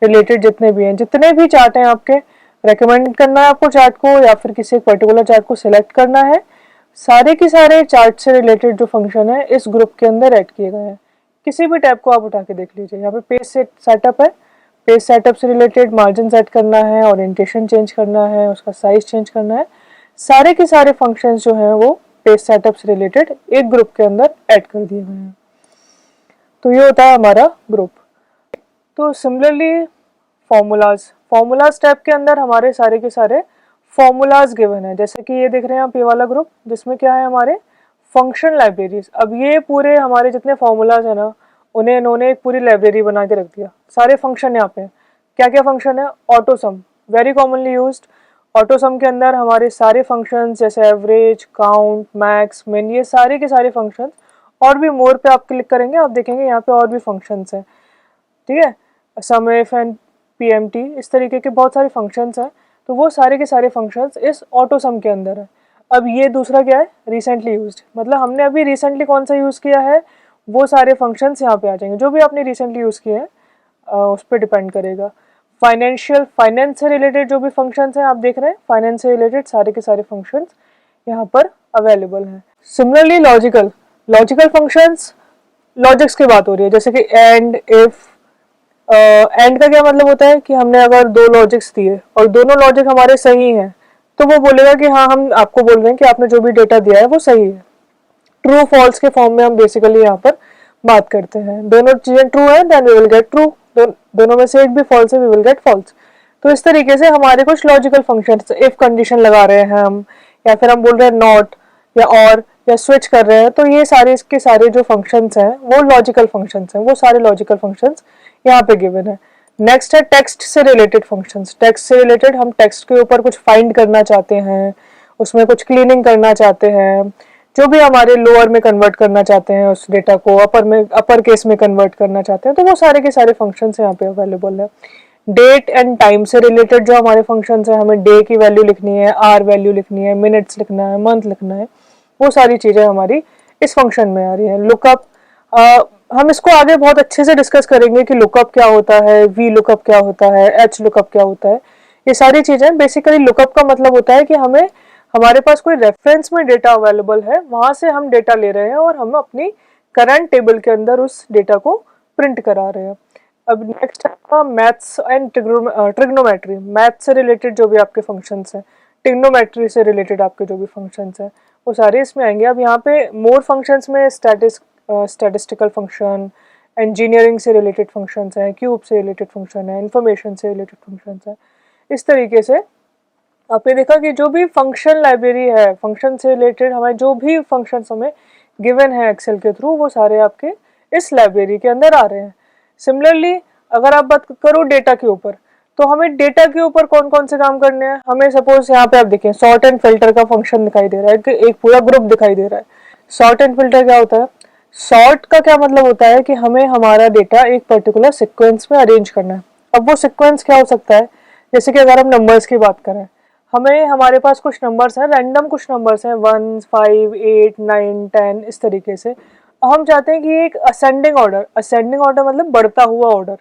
रिलेटेड जितने भी हैं, जितने भी चार्ट हैं आपके, रेकमेंड करना है आपको चार्ट को या फिर किसी एक पर्टिकुलर चार्ट को सिलेक्ट करना है, सारे के सारे चार्ट से रिलेटेड जो फंक्शन है इस ग्रुप के अंदर ऐड किए गए हैं। किसी भी टैब को आप उठा के देख लीजिए। यहाँ पे पेज सेटअप है, पेज सेटअप से रिलेटेड मार्जिन सेट करना है, ओरिएंटेशन चेंज करना है, उसका साइज चेंज करना है, सारे के सारे फंक्शंस जो हैं वो पेज सेटअप से रिलेटेड एक ग्रुप के अंदर ऐड कर दिए गए हैं। तो ये होता है हमारा ग्रुप। तो सिमिलरली फॉर्मूलाज टैब के अंदर हमारे सारे के सारे फॉर्मूलाज गिवन है। जैसे कि ये देख रहे हैं आप, ये वाला ग्रुप जिसमें क्या है हमारे फंक्शन लाइब्रेरीज। अब ये पूरे हमारे जितने फॉर्मूलाज है ना उन्हें इन्होंने एक पूरी लाइब्रेरी बना के रख दिया। सारे फंक्शन यहाँ पे क्या क्या फंक्शन है, ऑटो सम, वेरी कॉमनली यूज्ड। ऑटो सम के अंदर हमारे सारे फंक्शंस जैसे एवरेज, काउंट, मैक्स, मिन, ये सारे के सारे फंक्शंस। और भी मोर पे आप क्लिक करेंगे आप देखेंगे यहाँ पे और भी फंक्शंस हैं, ठीक है, सम, इफ एंड पीएमटी, इस तरीके के बहुत सारे फंक्शंस हैं। तो वो सारे के सारे फंक्शंस इस ऑटो सम के अंदर है। अब ये दूसरा क्या है, रिसेंटली यूज्ड, मतलब हमने अभी रिसेंटली कौन सा यूज़ किया है वो सारे फंक्शंस यहाँ पे आ जाएंगे। जो भी आपने रिसेंटली यूज़ किए हैं उस पर डिपेंड करेगा। फाइनेंस से रिलेटेड जो भी फंक्शंस हैं आप देख रहे हैं, फाइनेंस से रिलेटेड सारे के सारे फंक्शंस यहाँ पर अवेलेबल हैं। सिमिलरली लॉजिकल फंक्शंस, लॉजिक्स की बात हो रही है, जैसे कि एंड, इफ। एंड का क्या मतलब होता है कि हमने अगर दो लॉजिक्स दिए और दोनों लॉजिक हमारे सही हैं तो वो बोलेगा कि हाँ हम आपको बोल रहे हैं कि आपने जो भी डेटा दिया है वो सही है। ट्रू फॉल्स के फॉर्म में हम बेसिकली यहाँ पर बात करते हैं। दोनों चीजें ट्रू है then we will get true, दोनों में से एक भी फॉल्स है वी विल गेट फॉल्स। तो इस तरीके से हमारे कुछ लॉजिकल फंक्शंस, इफ कंडीशन लगा रहे हैं हम, या फिर हम बोल रहे हैं नॉट या और या स्विच कर रहे हैं, तो ये सारे इसके सारे जो फंक्शंस हैं वो लॉजिकल फंक्शंस हैं, वो सारे लॉजिकल फंक्शंस यहाँ पे गिवन है। नेक्स्ट है टेक्स्ट से रिलेटेड फंक्शंस। टेक्स्ट से रिलेटेड हम टेक्स्ट के ऊपर कुछ फाइंड करना चाहते हैं, उसमें कुछ क्लीनिंग करना चाहते हैं, जो भी हमारे लोअर में कन्वर्ट करना चाहते हैं उस डेटा को अपर केस में कन्वर्ट करना चाहते हैं, तो वो सारे के सारे फंक्शंस यहाँ पे अवेलेबल है। डेट एंड टाइम से रिलेटेड जो हमारे फंक्शंस है, हमें डे की वैल्यू लिखनी है, आर वैल्यू लिखनी है, मिनट्स लिखना है, मंथ लिखना है, वो सारी चीजें हमारी इस फंक्शन में आ रही है। लुकअप, हम इसको आगे बहुत अच्छे से डिस्कस करेंगे कि लुकअप क्या होता है, वी लुकअप क्या होता है, एच लुकअप क्या होता है, ये सारी चीजें। बेसिकली लुकअप का मतलब होता है कि हमें, हमारे पास कोई रेफरेंस में डेटा अवेलेबल है, वहां से हम डेटा ले रहे हैं और हम अपनी करंट टेबल के अंदर उस डेटा को प्रिंट करा रहे हैं। अब नेक्स्ट है मैथ्स एंड ट्रिग्नोमेट्री। मैथ से रिलेटेड जो भी आपके फंक्शंस हैं, ट्रिग्नोमेट्री से रिलेटेड आपके जो भी फंक्शंस हैं, वो सारे इसमें आएंगे। अब यहाँ पे मोर फंक्शंस में स्टैटिस्टिकल फंक्शन, इंजीनियरिंग से रिलेटेड फंक्शंस हैं, क्यूब से रिलेटेड फंक्शन है, इंफॉर्मेशन से रिलेटेड फंक्शंस हैं। इस तरीके से आपने देखा कि जो भी फंक्शन लाइब्रेरी है, फंक्शन से रिलेटेड हमारे जो भी फंक्शंस हमें गिवन है एक्सेल के थ्रू, वो सारे आपके इस लाइब्रेरी के अंदर आ रहे हैं। सिमिलरली अगर आप बात करो डेटा के ऊपर, तो हमें डेटा के ऊपर कौन कौन से काम करने हैं। हमें सपोज यहाँ पे आप देखें सॉर्ट एंड फिल्टर का फंक्शन दिखाई दे रहा है, एक पूरा ग्रुप दिखाई दे रहा है। सॉर्ट एंड फिल्टर क्या होता है? सॉर्ट का क्या मतलब होता है कि हमें हमारा डेटा एक पर्टिकुलर सिक्वेंस में अरेंज करना है। अब वो सिक्वेंस क्या हो सकता है, जैसे कि अगर हम नंबर्स की बात करें, हमें, हमारे पास कुछ नंबर्स हैं, रैंडम कुछ नंबर्स हैं, 1, 5, 8, 9, 10 इस तरीके से। हम चाहते हैं कि एक असेंडिंग ऑर्डर मतलब बढ़ता हुआ ऑर्डर,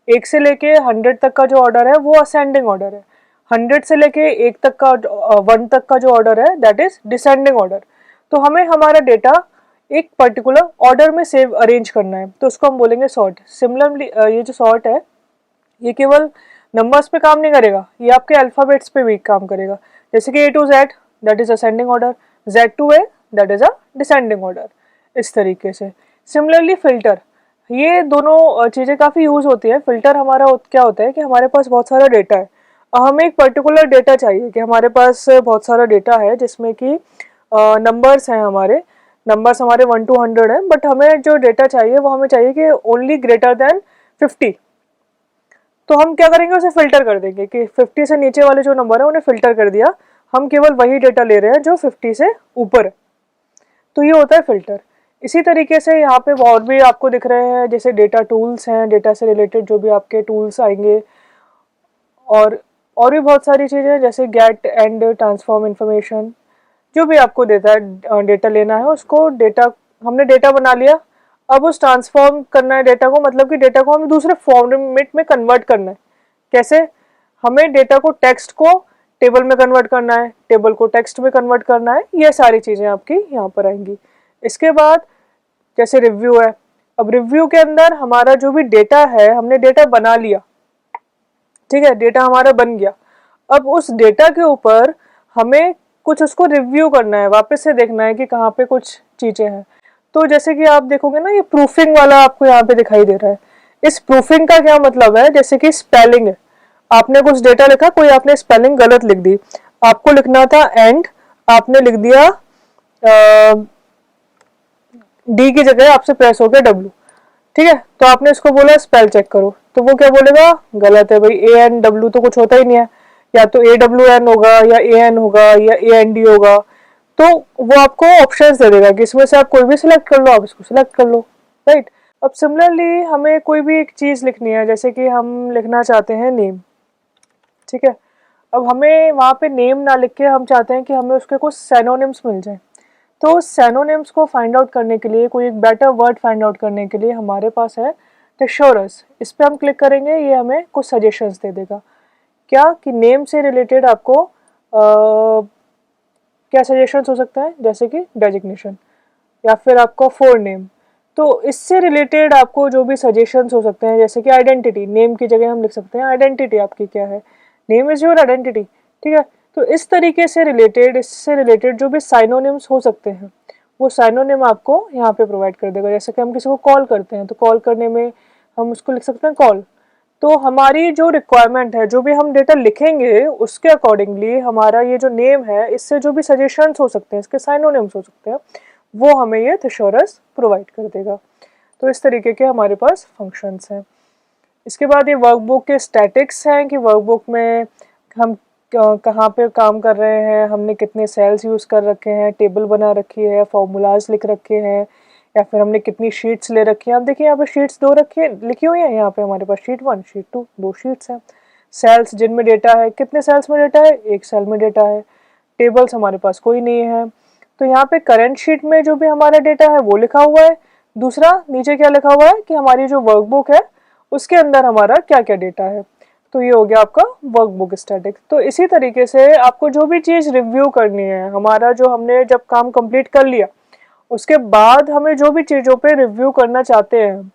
1 से लेके 100 तक का जो ऑर्डर है वो असेंडिंग ऑर्डर है। 100 से लेके 1 तक का 1 तक का जो ऑर्डर है दैट इज डिसेंडिंग ऑर्डर। तो हमें हमारा डेटा एक पर्टिकुलर ऑर्डर में सेव अरेंज करना है, तो उसको हम बोलेंगे सॉर्ट। सिमिलरली ये जो सॉर्ट है ये केवल नंबर्स पे काम नहीं करेगा, ये आपके अल्फाबेट्स पे भी काम करेगा। जैसे कि A to Z that is ascending order, Z to A that is a descending order, इस तरीके से। सिमिलरली फिल्टर, ये दोनों चीज़ें काफ़ी यूज़ होती हैं। फिल्टर हमारा क्या होता है कि हमारे पास बहुत सारा डेटा है, हमें एक पर्टिकुलर डेटा चाहिए कि हमारे पास बहुत सारा डेटा है जिसमें कि नंबर्स हैं, हमारे नंबर्स हमारे 1 to 100 हैं, बट हमें जो डेटा चाहिए वो हमें चाहिए कि ओनली ग्रेटर देन 50। तो हम क्या करेंगे, उसे फिल्टर कर देंगे कि 50 से नीचे वाले जो नंबर है उन्हें फिल्टर कर दिया, हम केवल वही डेटा ले रहे हैं जो 50 से ऊपर है। तो ये होता है फिल्टर। इसी तरीके से यहाँ पे और भी आपको दिख रहे हैं, जैसे डेटा टूल्स हैं, डेटा से रिलेटेड जो भी आपके टूल्स आएंगे, और भी बहुत सारी चीज़ें जैसे गेट एंड ट्रांसफॉर्म इंफॉर्मेशन। जो भी आपको देता है डेटा लेना है उसको, डेटा हमने डेटा बना लिया, अब उस ट्रांसफॉर्म करना है डेटा को, मतलब कि डेटा को हमें दूसरे फॉर्मेट में कन्वर्ट करना है। कैसे? हमें डेटा को, टेक्स्ट को टेबल में कन्वर्ट करना है, टेबल को टेक्स्ट में कन्वर्ट करना है, ये सारी चीज़ें आपकी यहाँ पर आएंगी। इसके बाद जैसे रिव्यू है, अब रिव्यू के अंदर हमारा जो भी डेटा है, हमने डेटा बना लिया, ठीक है, डेटा हमारा बन गया, अब उस डेटा के ऊपर हमें कुछ उसको रिव्यू करना है, वापस से देखना है कि कहाँ पे कुछ चीज़ें हैं। तो जैसे कि आप देखोगे ना, ये प्रूफिंग वाला आपको यहाँ पे दिखाई दे रहा है। इस प्रूफिंग का क्या मतलब है, जैसे कि स्पेलिंग है, आपने कुछ डेटा लिखा, कोई आपने स्पेलिंग गलत लिख दी, आपको लिखना था एंड, आपने लिख दिया डी की जगह आपसे प्रेस हो गया डब्ल्यू, ठीक है, तो आपने इसको बोला स्पेल चेक करो, तो वो क्या बोलेगा, गलत है भाई, ए एन डब्ल्यू तो कुछ होता ही नहीं है, या तो ए डब्ल्यू एन होगा, या ए एन होगा, या ए एन डी होगा। तो वो आपको ऑप्शंस दे देगा कि इसमें से आप कोई भी सिलेक्ट कर लो, आप इसको सिलेक्ट कर लो, राइट। अब सिमिलरली हमें कोई भी एक चीज़ लिखनी है, जैसे कि हम लिखना चाहते हैं नेम, ठीक है, अब हमें वहाँ पे नेम ना लिख के हम चाहते हैं कि हमें उसके कुछ सैनोनिम्स मिल जाए। तो सैनोनिम्स को फाइंड आउट करने के लिए, कोई एक बेटर वर्ड फाइंड आउट करने के लिए हमारे पास है थिसॉरस। इस पर हम क्लिक करेंगे, ये हमें कुछ सजेशंस दे देगा। क्या कि नेम से रिलेटेड आपको क्या सजेशंस हो सकते हैं, जैसे कि डेजिग्नेशन या फिर आपका फोर नेम। तो इससे रिलेटेड आपको जो भी सजेशंस हो सकते हैं, जैसे कि आइडेंटिटी, नेम की जगह हम लिख सकते हैं आइडेंटिटी आपकी क्या है, नेम इज योर आइडेंटिटी, ठीक है। तो इस तरीके से रिलेटेड, इससे रिलेटेड जो भी साइनोनिम्स हो सकते हैं वो साइनोनिम आपको यहाँ पे प्रोवाइड कर देगा। जैसे कि हम किसी को कॉल करते हैं तो कॉल करने में हम उसको लिख सकते हैं कॉल। तो हमारी जो रिक्वायरमेंट है, जो भी हम डेटा लिखेंगे उसके अकॉर्डिंगली हमारा ये जो नेम है, इससे जो भी सजेशंस हो सकते हैं, इसके साइनोनिम्स हो सकते हैं, वो हमें ये थिसॉरस प्रोवाइड कर देगा। तो इस तरीके के हमारे पास फंक्शंस हैं। इसके बाद ये वर्कबुक के स्टैटिक्स हैं कि वर्कबुक में हम कहाँ पे काम कर रहे हैं, हमने कितने सेल्स यूज़ कर रखे हैं, टेबल बना रखी है, फॉर्मूलाज लिख रखे हैं, या फिर हमने कितनी शीट्स ले रखी हैं। अब देखिए यहाँ पे शीट्स दो रखी लिखी हुई हैं। यहाँ पे हमारे पास शीट 1 शीट 2 दो शीट्स हैं। सेल्स जिनमें डेटा है, कितने सेल्स में डेटा है, एक सेल में डेटा है। टेबल्स हमारे पास कोई नहीं है। तो यहाँ पे करंट शीट में जो भी हमारा डेटा है वो लिखा हुआ है। दूसरा नीचे क्या लिखा हुआ है कि हमारी जो वर्कबुक है उसके अंदर हमारा क्या क्या डेटा है। तो ये हो गया आपका वर्कबुक स्टैटिक। तो इसी तरीके से आपको जो भी चीज़ रिव्यू करनी है, हमारा जो हमने जब काम कंप्लीट कर लिया उसके बाद हमें जो भी चीज़ों पे रिव्यू करना चाहते हैं,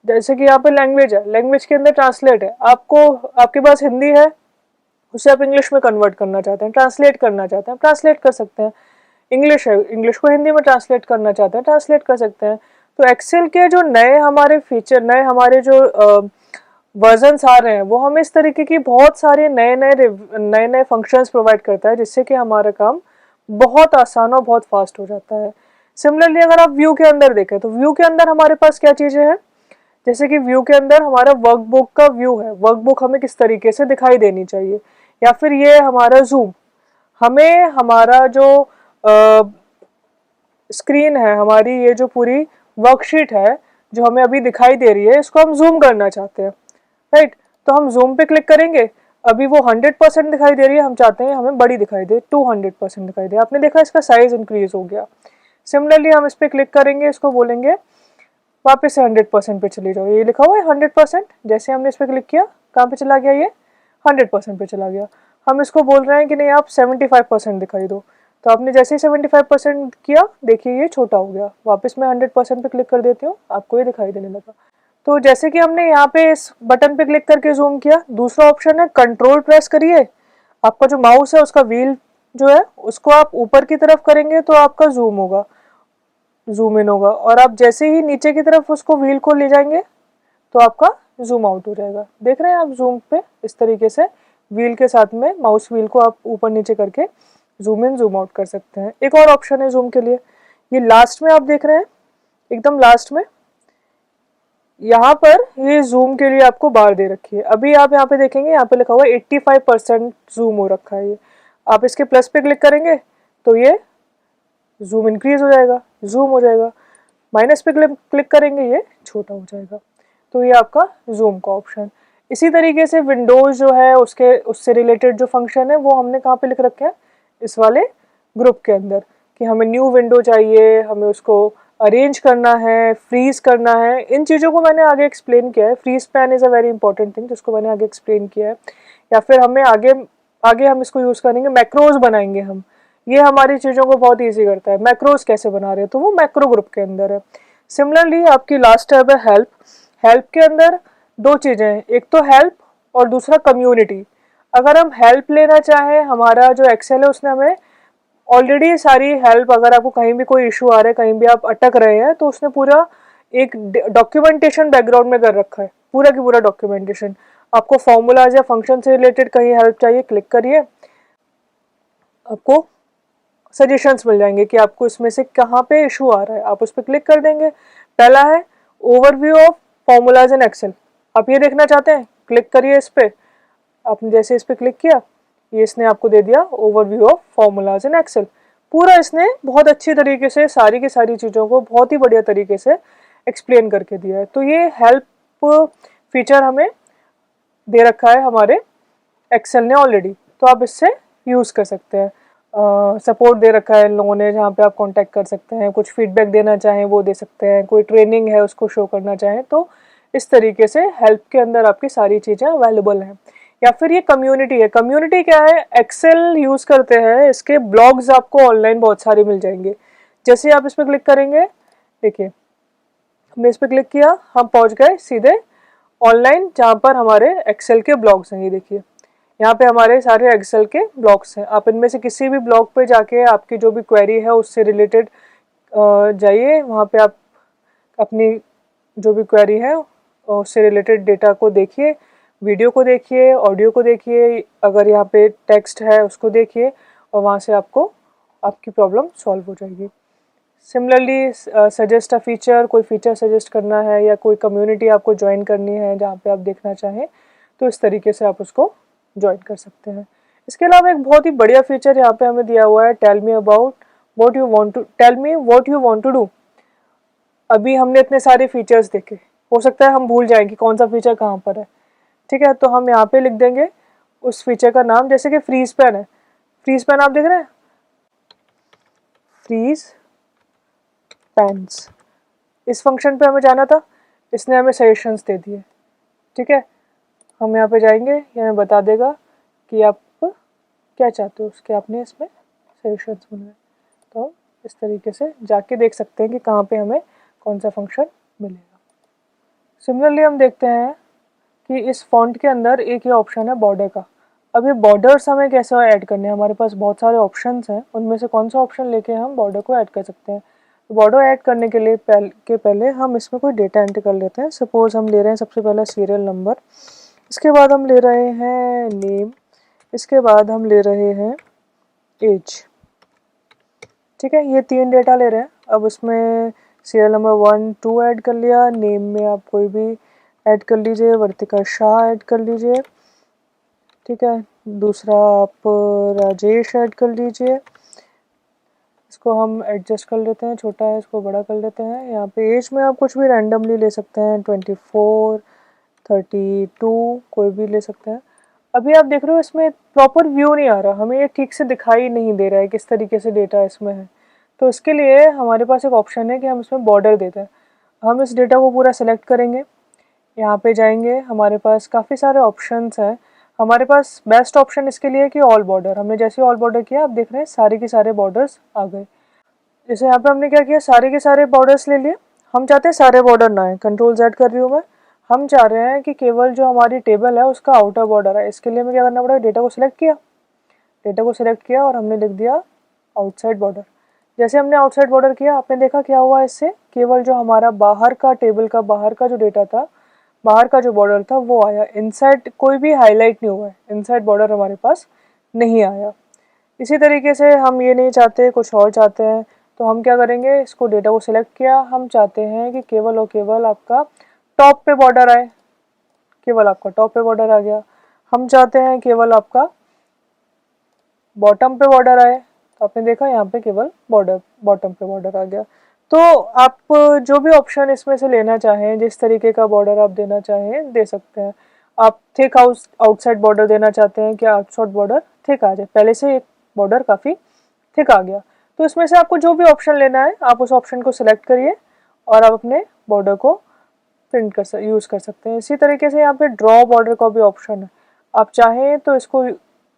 जैसे कि यहाँ पे लैंग्वेज है, लैंग्वेज के अंदर ट्रांसलेट है, आपको आपके पास हिंदी है, उसे आप इंग्लिश में कन्वर्ट करना चाहते हैं, ट्रांसलेट करना चाहते हैं, ट्रांसलेट कर सकते हैं। इंग्लिश है, इंग्लिश को हिंदी में ट्रांसलेट करना चाहते हैं, ट्रांसलेट कर सकते हैं। तो एक्सेल के जो नए हमारे फीचर, नए हमारे जो वर्जन्स आ रहे हैं, वो हमें इस तरीके की बहुत सारे नए नए फंक्शंस प्रोवाइड करता है, जिससे कि हमारा काम बहुत आसान और बहुत फास्ट हो जाता है। सिमिलरली अगर आप व्यू के अंदर देखें तो व्यू के अंदर हमारे पास क्या चीज़ें हैं, जैसे कि व्यू के अंदर हमारा वर्कबुक का व्यू है, वर्कबुक हमें किस तरीके से दिखाई देनी चाहिए, या फिर ये हमारा जूम, हमें हमारा जो स्क्रीन है, हमारी ये जो पूरी वर्कशीट है जो हमें अभी दिखाई दे रही है, इसको हम जूम करना चाहते हैं, राइट। तो हम जूम पे क्लिक करेंगे, अभी वो 100% दिखाई दे रही है, हम चाहते हैं हमें बड़ी दिखाई दे, 200% दिखाई दे। आपने देखा इसका साइज इंक्रीज हो गया। सिमिलरली हम इस पर क्लिक करेंगे, इसको बोलेंगे वापस से 100% पे चली जाओ, ये लिखा हुआ है 100%। जैसे हमने इस पर क्लिक किया, कहाँ पे चला गया, ये 100% पे चला गया। हम इसको बोल रहे हैं कि नहीं आप 75% दिखाई दो, तो आपने जैसे ही 75% किया, देखिए ये छोटा हो गया। वापस मैं 100% पे क्लिक कर देती हूँ, आपको ये दिखाई देने लगा। तो जैसे कि हमने यहाँ पे इस बटन पे क्लिक करके जूम किया, दूसरा ऑप्शन है कंट्रोल प्रेस करिए, आपका जो माउस है उसका व्हील जो है उसको आप ऊपर की तरफ करेंगे तो आपका जूम होगा, जूम इन होगा, और आप जैसे ही नीचे की तरफ उसको व्हील को ले जाएंगे तो आपका जूम आउट हो जाएगा। देख रहे हैं आप जूम पे इस तरीके से व्हील के साथ में माउस व्हील को आप ऊपर नीचे करके जूम इन जूम आउट कर सकते हैं। एक और ऑप्शन है जूम के लिए, ये लास्ट में आप देख रहे हैं, एकदम लास्ट में यहाँ पर ये जूम के लिए आपको बार दे रखी है। अभी आप यहाँ पे देखेंगे, यहाँ पे लिखा हुआ है 85% जूम हो रखा है। ये आप इसके प्लस पे क्लिक करेंगे तो ये जूम इंक्रीज हो जाएगा, जूम हो जाएगा। माइनस पे क्लिक करेंगे, ये छोटा हो जाएगा। तो ये आपका जूम का ऑप्शन। इसी तरीके से विंडोज जो है उसके उससे रिलेटेड जो फंक्शन है वो हमने कहाँ पे लिख रखे हैं, इस वाले ग्रुप के अंदर, कि हमें न्यू विंडो चाहिए, हमें उसको अरेंज करना है, फ्रीज करना है। इन चीज़ों को मैंने आगे एक्सप्लेन किया है। Freeze pane is a very important thing, जिसको मैंने आगे एक्सप्लेन किया है। या फिर हमें आगे आगे हम इसको यूज़ करेंगे, मैक्रोज बनाएंगे हम, ये हमारी चीज़ों को बहुत ईजी करता है। मैक्रोज कैसे बना रहे हैं, तो वो मैक्रो ग्रुप के अंदर है। सिमिलरली आपकी लास्ट टैब है हेल्प। हेल्प के अंदर दो चीज़ें हैं, एक तो हेल्प और दूसरा कम्युनिटी। अगर हम हेल्प लेना चाहें, हमारा जो एक्सेल है उसने हमें ऑलरेडी सारी हेल्प, अगर आपको कहीं भी कोई इशू आ रहा है, कहीं भी आप अटक रहे हैं, तो उसने पूरा एक डॉक्यूमेंटेशन बैकग्राउंड में कर रखा है, पूरा की पूरा डॉक्यूमेंटेशन। आपको फॉर्मूलाज या फंक्शन से रिलेटेड कहीं हेल्प चाहिए, क्लिक करिए, आपको सजेशंस मिल जाएंगे कि आपको इसमें से कहाँ पे इशू आ रहा है, आप उस पर क्लिक कर देंगे। पहला है overview of formulas in Excel, आप ये देखना चाहते हैं, क्लिक करिए इस पर। आपने जैसे इस पर क्लिक किया, ये इसने आपको दे दिया overview of formulas in Excel. पूरा इसने बहुत अच्छी तरीके से सारी की सारी चीज़ों को बहुत ही बढ़िया तरीके से एक्सप्लेन करके दिया है। तो ये हेल्प फीचर हमें दे रखा है हमारे एक्सेल ने ऑलरेडी, तो आप इससे यूज़ कर सकते हैं। सपोर्ट दे रखा है इन लोगों ने, जहाँ पे आप कांटेक्ट कर सकते हैं, कुछ फीडबैक देना चाहें वो दे सकते हैं, कोई ट्रेनिंग है उसको शो करना चाहें, तो इस तरीके से हेल्प के अंदर आपकी सारी चीज़ें अवेलेबल हैं। या फिर ये कम्युनिटी है। कम्युनिटी क्या है, एक्सेल यूज़ करते हैं, इसके ब्लॉग्स आपको ऑनलाइन बहुत सारे मिल जाएंगे। जैसे आप इस पर क्लिक करेंगे, देखिए हमने इस पर क्लिक किया, हम पहुंच गए सीधे ऑनलाइन जहाँ पर हमारे एक्सेल के ब्लॉग्स हैं। ये देखिए यहाँ पे हमारे सारे एक्सेल के ब्लॉग्स हैं। आप इनमें से किसी भी ब्लॉग पे जाके आपकी जो भी क्वेरी है उससे रिलेटेड जाइए, वहाँ पे आप अपनी जो भी क्वेरी है उससे रिलेटेड डेटा को देखिए, वीडियो को देखिए, ऑडियो को देखिए, अगर यहाँ पे टेक्स्ट है उसको देखिए, और वहाँ से आपको आपकी प्रॉब्लम सॉल्व हो जाएगी। सिमिलरली सजेस्ट अ फीचर, कोई फीचर सजेस्ट करना है या कोई कम्युनिटी आपको ज्वाइन करनी है जहाँ पे आप देखना चाहें, तो इस तरीके से आप उसको ज्वाइन कर सकते हैं। इसके अलावा एक बहुत ही बढ़िया फीचर यहाँ पे हमें दिया हुआ है, tell me about what you want to tell me what you want to do. अभी हमने इतने सारे फीचर्स देखे, हो सकता है हम भूल जाएं कि कौन सा फीचर कहाँ पर है। ठीक है, तो हम यहाँ पे लिख देंगे उस फीचर का नाम, जैसे कि फ्रीज पेन है। फ्रीज पेन आप देख रहे हैं, फ्रीज पेन्स, इस फंक्शन पे हमें जाना था, इसने हमें सजेशंस दे दिए। ठीक है, हम यहाँ पे जाएंगे, ये हमें बता देगा कि आप क्या चाहते हो उसके, आपने इसमें सजेशंस बनाए। तो हम इस तरीके से जाके देख सकते हैं कि कहाँ पे हमें कौन सा फंक्शन मिलेगा। सिमिलरली हम देखते हैं कि इस फॉन्ट के अंदर एक ये ऑप्शन है बॉर्डर का। अब ये बॉर्डर्स हमें कैसे ऐड करने हैं, हमारे पास बहुत सारे ऑप्शंस हैं, उनमें से कौन सा ऑप्शन लेके हम बॉर्डर को ऐड कर सकते हैं। तो बॉर्डर ऐड करने के लिए पहले हम इसमें कोई डेटा एंटर कर लेते हैं। सपोज हम ले रहे हैं सबसे पहले सीरियल नंबर, इसके बाद हम ले रहे हैं नेम, इसके बाद हम ले रहे हैं एज। ठीक है, ये 3 डेटा ले रहे हैं। अब उसमें सीरियल नंबर 1 2 ऐड कर लिया, नेम में आप कोई भी ऐड कर लीजिए, वर्तिका शाह ऐड कर लीजिए। ठीक है, दूसरा आप राजेश ऐड कर लीजिए, इसको हम एडजस्ट कर लेते हैं, छोटा है इसको बड़ा कर लेते हैं। यहाँ पे एज में आप कुछ भी रैंडमली ले सकते हैं, 24 32 कोई भी ले सकते हैं। अभी आप देख रहे हो इसमें प्रॉपर व्यू नहीं आ रहा, हमें ये ठीक से दिखाई नहीं दे रहा है किस तरीके से डेटा इसमें है। तो इसके लिए हमारे पास एक ऑप्शन है कि हम इसमें बॉर्डर देते हैं। हम इस डेटा को पूरा सेलेक्ट करेंगे, यहाँ पे जाएंगे, हमारे पास काफ़ी सारे ऑप्शंस हैं। हमारे पास बेस्ट ऑप्शन इसके लिए कि ऑल बॉर्डर, हमने जैसे ऑल बॉर्डर किया आप देख रहे हैं सारे के सारे बॉर्डर्स आ गए। जैसे यहाँ पे हमने क्या किया, सारे के सारे बॉर्डर्स ले लिए। हम चाहते हैं सारे बॉर्डर ना आए, कंट्रोल Z कर रही हूँ मैं। हम चाह रहे हैं कि केवल जो हमारी टेबल है उसका आउटर बॉर्डर है। इसके लिए हमें क्या करना पड़ेगा, डेटा को सिलेक्ट किया, डेटा को सिलेक्ट किया और हमने लिख दिया आउटसाइड बॉर्डर। जैसे हमने आउटसाइड बॉर्डर किया, आपने देखा क्या हुआ इससे, केवल जो हमारा बाहर का टेबल का बाहर का जो डेटा था, बाहर का जो बॉर्डर था वो आया। इनसाइड कोई भी हाईलाइट नहीं हुआ है, इनसाइड बॉर्डर हमारे पास नहीं आया। इसी तरीके से हम ये नहीं चाहते, कुछ और चाहते हैं, तो हम क्या करेंगे, इसको डेटा को सिलेक्ट किया, हम चाहते हैं कि केवल और केवल आपका टॉप पे बॉर्डर आए, केवल आपका टॉप पे बॉर्डर आ गया। हम चाहते हैं केवल आपका बॉटम पे बॉर्डर आए, तो आपने देखा यहाँ पे केवल बॉर्डर बॉटम पे बॉर्डर आ गया। तो आप जो भी ऑप्शन इसमें से लेना चाहें, जिस तरीके का बॉर्डर आप देना चाहें दे सकते हैं। आप थिक आउटसाइड बॉर्डर देना चाहते हैं कि आउटसाइड बॉर्डर थिक आ जाए, पहले से एक बॉर्डर काफ़ी थिक आ गया, तो इसमें से आपको जो भी ऑप्शन लेना है आप उस ऑप्शन को सिलेक्ट करिए और आप अपने बॉर्डर को प्रिंट यूज़ कर सकते हैं। इसी तरीके से यहाँ पे ड्रॉ बॉर्डर का भी ऑप्शन है, आप चाहें तो इसको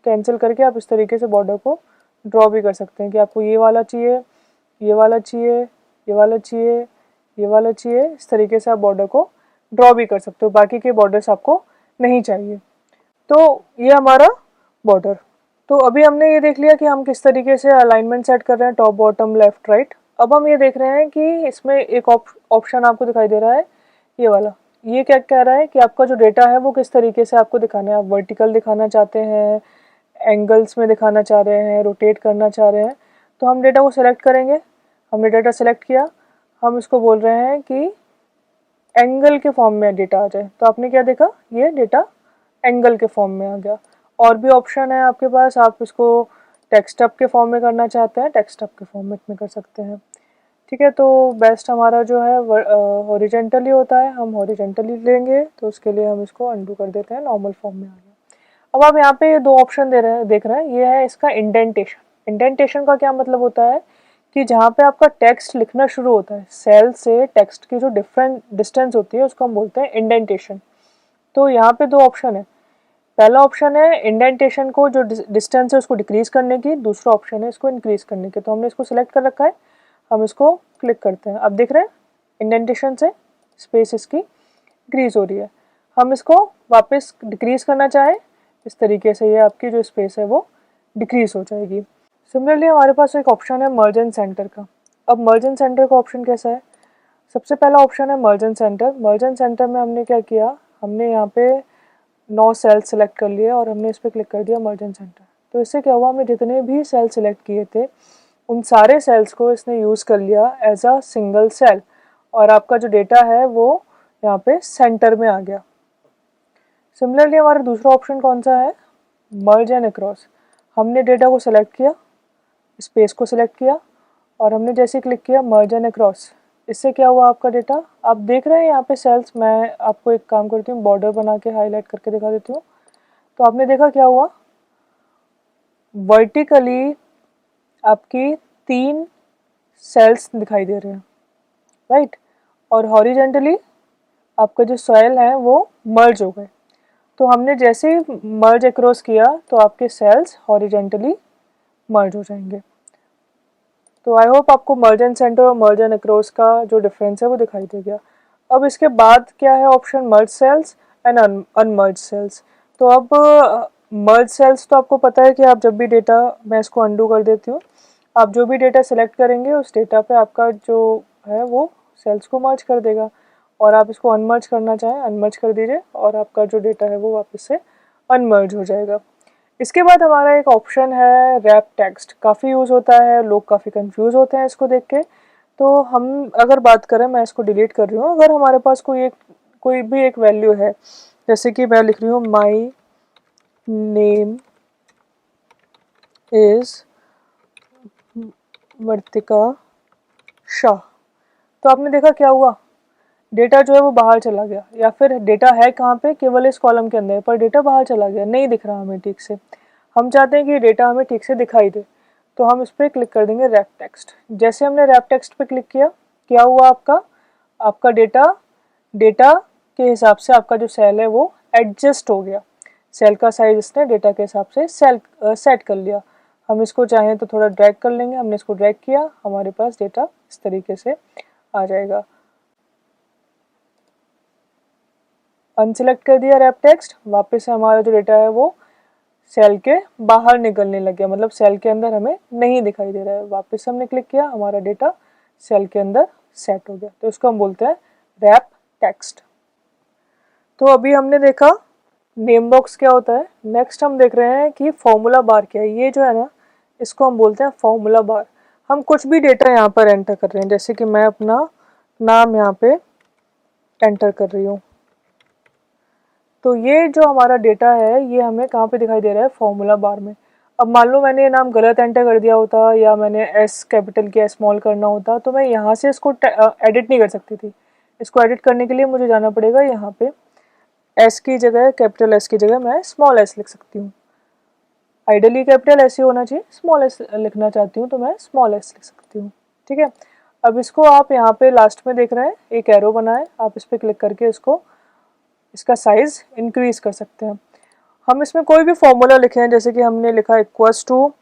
कैंसिल करके आप इस तरीके से बॉर्डर को ड्रॉ भी कर सकते हैं कि आपको ये वाला चाहिए, ये वाला चाहिए, ये वाला चाहिए, ये वाला चाहिए, इस तरीके से आप बॉर्डर को ड्रॉ भी कर सकते हो, बाकी के बॉर्डर्स आपको नहीं चाहिए। तो ये हमारा बॉर्डर। तो अभी हमने ये देख लिया कि हम किस तरीके से अलाइनमेंट सेट कर रहे हैं, टॉप बॉटम लेफ्ट राइट। अब हम ये देख रहे हैं कि इसमें एक ऑप्शन आपको दिखाई दे रहा है, ये वाला। ये क्या कह रहा है कि आपका जो डेटा है वो किस तरीके से आपको दिखाना है, आप वर्टिकल दिखाना चाहते हैं, एंगल्स में दिखाना चाह रहे हैं, रोटेट करना चाह रहे हैं। तो हम डेटा को सिलेक्ट करेंगे, हमने डेटा सेलेक्ट किया, हम इसको बोल रहे हैं कि एंगल के फॉर्म में डेटा आ जाए। तो आपने क्या देखा, ये डेटा एंगल के फॉर्म में आ गया। और भी ऑप्शन है आपके पास, आप इसको टेक्स्ट के फॉर्म में करना चाहते हैं, टेक्स्ट के फॉर्मेट में कर सकते हैं। ठीक है, तो बेस्ट हमारा जो है हॉरिजेंटली होता है, हम हॉरिजेंटली लेंगे, तो उसके लिए हम इसको अंडू कर देते हैं, नॉर्मल फॉर्म में आ गया। अब आप यहाँ पे दो ऑप्शन देख रहे हैं, ये है इसका इंडेंटेशन। इंडेंटेशन का क्या मतलब होता है कि जहाँ पे आपका टेक्स्ट लिखना शुरू होता है, सेल से टेक्स्ट की जो डिफरेंट डिस्टेंस होती है उसको हम बोलते हैं इंडेंटेशन। तो यहाँ पे दो ऑप्शन है, पहला ऑप्शन है इंडेंटेशन को जो डिस्टेंस है उसको डिक्रीज करने की, दूसरा ऑप्शन है इसको इंक्रीज करने की। तो हमने इसको सिलेक्ट कर रखा है, हम इसको क्लिक करते हैं, अब देख रहे हैं इंडेंटेशन से स्पेस इसकी इंक्रीज हो रही है। हम इसको वापस डिक्रीज करना चाहें, इस तरीके से ये आपकी जो स्पेस है वो डिक्रीज हो जाएगी। सिमिलरली हमारे पास एक ऑप्शन है मर्ज एंड सेंटर का। अब मर्ज एंड सेंटर का ऑप्शन कैसा है? सबसे पहला ऑप्शन है मर्ज and centre. Merge and centre में हमने क्या किया, हमने यहाँ पे 9 सेल्स सेलेक्ट कर लिए और हमने इस पर क्लिक कर दिया मर्ज एंड सेंटर। तो इससे क्या हुआ, हमने जितने भी सेल सेलेक्ट किए थे उन सारे सेल्स को इसने यूज़ कर लिया एज अ सिंगल सेल, और आपका जो डेटा है वो यहाँ पे सेंटर में आ गया। सिमिलरली हमारा दूसरा ऑप्शन कौन सा है, मर्ज एंड अक्रॉस। हमने डेटा को सिलेक्ट किया, स्पेस को सिलेक्ट किया और हमने जैसे क्लिक किया मर्ज एंड अक्रॉस, इससे क्या हुआ, आपका डेटा आप देख रहे हैं यहाँ पे सेल्स। मैं आपको एक काम करती हूँ, बॉर्डर बना के हाईलाइट करके दिखा देती हूँ। तो आपने देखा क्या हुआ, वर्टिकली आपकी 3 सेल्स दिखाई दे रहे हैं, राइट, और हॉरिजेंटली आपका जो सॉइल है वो मर्ज हो गए। तो हमने जैसे ही मर्ज अक्रॉस किया तो आपके सेल्स हॉरिजेंटली मर्ज हो जाएंगे। तो आई होप आपको मर्ज एंड सेंटर और मर्ज एंड अक्रॉस का जो डिफरेंस है वो दिखाई दे गया। अब इसके बाद क्या है option, merge cells and unmerge cells. तो अब मर्ज सेल्स तो आपको पता है कि आप जब भी डेटा, मैं इसको अंडू कर देती हूँ, आप जो भी डेटा सिलेक्ट करेंगे उस डेटा पे आपका जो है वो सेल्स को मर्ज कर देगा, और आप इसको अनमर्ज करना चाहें अनमर्ज कर दीजिए और आपका जो डेटा है वो वापस से अनमर्ज हो जाएगा। इसके बाद हमारा एक ऑप्शन है रैप टेक्स्ट। काफ़ी यूज़ होता है, लोग काफ़ी कंफ्यूज होते हैं इसको देख के। तो हम अगर बात करें, मैं इसको डिलीट कर रही हूँ, अगर हमारे पास कोई भी एक वैल्यू है, जैसे कि मैं लिख रही हूँ माई नेम इज़ वर्तिका शाह, तो आपने देखा क्या हुआ, डेटा जो है वो बाहर चला गया, या फिर डेटा है कहाँ पे, केवल इस कॉलम के अंदर, पर डेटा बाहर चला गया, नहीं दिख रहा हमें ठीक से। हम चाहते हैं कि डेटा हमें ठीक से दिखाई दे, तो हम इस पर क्लिक कर देंगे रैप टेक्स्ट। जैसे हमने रैप टेक्स्ट पे क्लिक किया, क्या हुआ, आपका डेटा के हिसाब से आपका जो सेल है वो एडजस्ट हो गया। सेल का साइज इसने डेटा के हिसाब से सेट कर लिया। हम इसको चाहें तो थोड़ा ड्रैग कर लेंगे, हमने इसको ड्रैग किया, हमारे पास डेटा इस तरीके से आ जाएगा। अनसेलेक्ट कर दिया रैप टेक्स्ट, वापस से हमारा जो डेटा है वो सेल के बाहर निकलने लग गया, मतलब सेल के अंदर हमें नहीं दिखाई दे रहा है। वापस हमने क्लिक किया, हमारा डेटा सेल के अंदर सेट हो गया, तो इसको हम बोलते हैं रैप टेक्स्ट। तो अभी हमने देखा नेम बॉक्स क्या होता है। नेक्स्ट हम देख रहे हैं कि फॉर्मूला बार क्या है। ये जो है ना, इसको हम बोलते हैं फॉर्मूला बार। हम कुछ भी डेटा यहाँ पर एंटर कर रहे हैं, जैसे कि मैं अपना नाम यहाँ पे एंटर कर रही हूँ, तो ये जो हमारा डेटा है ये हमें कहाँ पे दिखाई दे रहा है, फॉर्मूला बार में। अब मान लो मैंने ये नाम गलत एंटर कर दिया होता, या मैंने एस कैपिटल किया स्मॉल करना होता, तो मैं यहाँ से इसको एडिट नहीं कर सकती थी। इसको एडिट करने के लिए मुझे जाना पड़ेगा यहाँ पे, एस की जगह, कैपिटल एस की जगह मैं स्मॉल एस लिख सकती हूँ। आइडियली कैपिटल एस ही होना चाहिए, स्मॉल एस लिखना चाहती हूँ तो मैं स्मॉल एस लिख सकती हूँ, ठीक है। अब इसको आप यहाँ पे लास्ट में देख रहे हैं एक एरो बना है, आप इस पर क्लिक करके इसका साइज इंक्रीज कर सकते हैं। हम इसमें कोई भी फॉर्मूला लिखे हैं, जैसे कि हमने लिखा इक्वल्स टू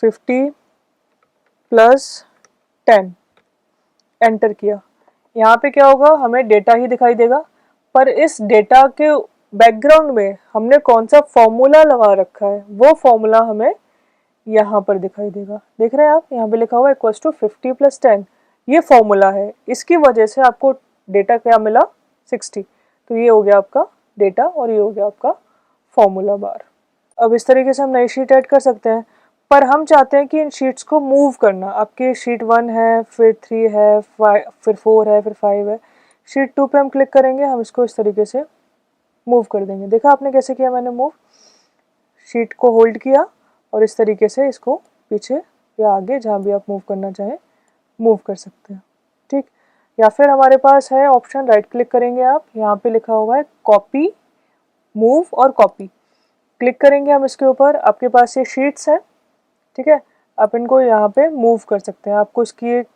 50 + 10, एंटर किया। यहाँ पे क्या होगा, हमें डेटा ही दिखाई देगा, पर इस डेटा के बैकग्राउंड में हमने कौन सा फॉर्मूला लगा रखा है वो फॉर्मूला हमें यहाँ पर दिखाई देगा। देख रहे हैं आप, यहाँ पे लिखा हुआ है इक्वल्स टू 50 + 10, ये फॉर्मूला है, इसकी वजह से आपको डेटा क्या मिला, 60। तो ये हो गया आपका डेटा और ये हो गया आपका फॉर्मूला बार। अब इस तरीके से हम नई शीट ऐड कर सकते हैं, पर हम चाहते हैं कि इन शीट्स को मूव करना। आपकी शीट 1 है, फिर 3 है, फिर 4 है, फिर 5 है। शीट 2 पे हम क्लिक करेंगे, हम इसको इस तरीके से मूव कर देंगे। देखा आपने कैसे किया, मैंने मूव, शीट को होल्ड किया और इस तरीके से इसको पीछे या आगे जहाँ भी आप मूव करना चाहें मूव कर सकते हैं, ठीक। या फिर हमारे पास है ऑप्शन, राइट क्लिक करेंगे आप, यहाँ पे लिखा हुआ है कॉपी, मूव और कॉपी। क्लिक करेंगे हम इसके ऊपर, आपके पास ये शीट्स है, ठीक है, आप इनको यहाँ पे मूव कर सकते हैं। आपको इसकी एक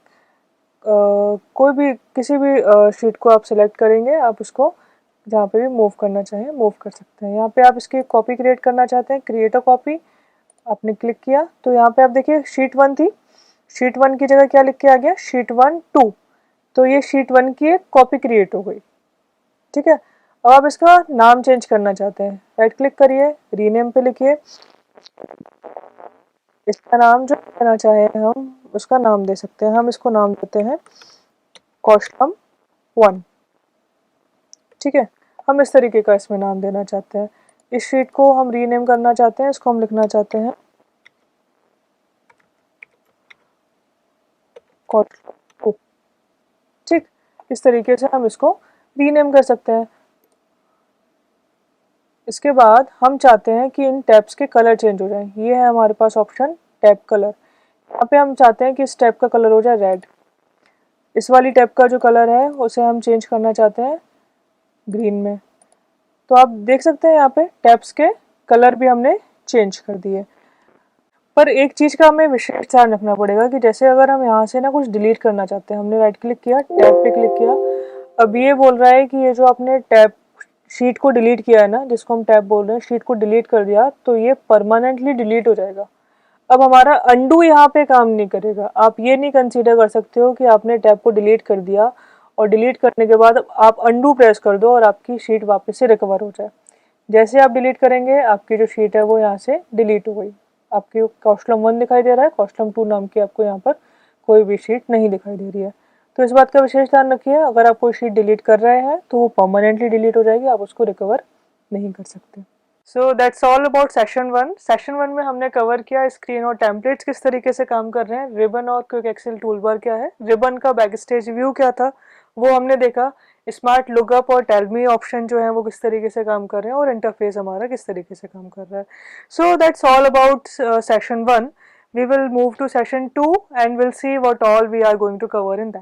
कोई भी किसी भी शीट को आप सिलेक्ट करेंगे, आप उसको जहाँ पे भी मूव करना चाहें मूव कर सकते हैं। यहाँ पे आप इसकी कॉपी क्रिएट करना चाहते हैं, क्रिएट अ कॉपी, आपने क्लिक किया तो यहाँ पे आप देखिए शीट 1 थी, शीट 1 की जगह क्या लिख के आ गया, शीट 1 2, तो ये शीट 1 की एक कॉपी क्रिएट हो गई, ठीक है। अब आप इसका नाम चेंज करना चाहते हैं, राइट क्लिक करिए, रीनेम पे लिखिए इसका नाम जो देना चाहे हम उसका नाम दे सकते हैं। हम इसको नाम देते हैं कॉस्टम 1। ठीक है, हम इस तरीके का इसमें नाम देना चाहते हैं। इस शीट को हम रीनेम करना चाहते हैं, इसको हम लिखना चाहते हैं कॉस्टम 2। ठीक, इस तरीके से हम इसको रीनेम कर सकते हैं। इसके बाद हम चाहते हैं कि इन टैब्स के कलर चेंज हो जाए। ये है हमारे पास ऑप्शन टैब कलर। यहाँ पे हम चाहते हैं कि इस टैब का कलर हो जाए रेड। इस वाली टैब का जो कलर है उसे हम चेंज करना चाहते हैं ग्रीन में। तो आप देख सकते हैं यहाँ पे टैब्स के कलर भी हमने चेंज कर दिए। पर एक चीज़ का हमें विशेष ध्यान रखना पड़ेगा कि जैसे अगर हम यहाँ से ना कुछ डिलीट करना चाहते हैं, हमने राइट क्लिक किया, टैब पे क्लिक किया, अब ये बोल रहा है कि ये जो आपने टैब शीट को डिलीट किया है ना, जिसको हम टैब बोल रहे हैं, शीट को डिलीट कर दिया तो ये परमानेंटली डिलीट हो जाएगा। अब हमारा अंडू यहाँ पे काम नहीं करेगा। आप ये नहीं कंसीडर कर सकते हो कि आपने टैब को डिलीट कर दिया और डिलीट करने के बाद आप अंडू प्रेस कर दो और आपकी शीट वापस से रिकवर हो जाए। जैसे आप डिलीट करेंगे आपकी जो शीट है वो यहाँ से डिलीट हो गई। आपकी कॉस्टम 1 दिखाई दे रहा है, कॉस्टम 2 नाम की आपको यहाँ पर कोई भी शीट नहीं दिखाई दे रही है। तो इस बात का विशेष ध्यान रखिए, अगर आप कोई शीट डिलीट कर रहे हैं तो वो परमानेंटली डिलीट हो जाएगी, आप उसको रिकवर नहीं कर सकते। So that's all about session 1। Session 1 में हमने कवर किया स्क्रीन और टेम्पलेट्स किस तरीके से काम कर रहे हैं, रिबन और क्विक एक्सेल टूल बार क्या है, रिबन का बैक स्टेज व्यू क्या था वो हमने देखा, स्मार्ट लुकअप और टेल मी ऑप्शन जो है वो किस तरीके से काम कर रहे हैं और इंटरफेस हमारा किस तरीके से काम कर रहा है। So that's all about session 1। We will move to session 2 and we'll see what all we are going to cover in that.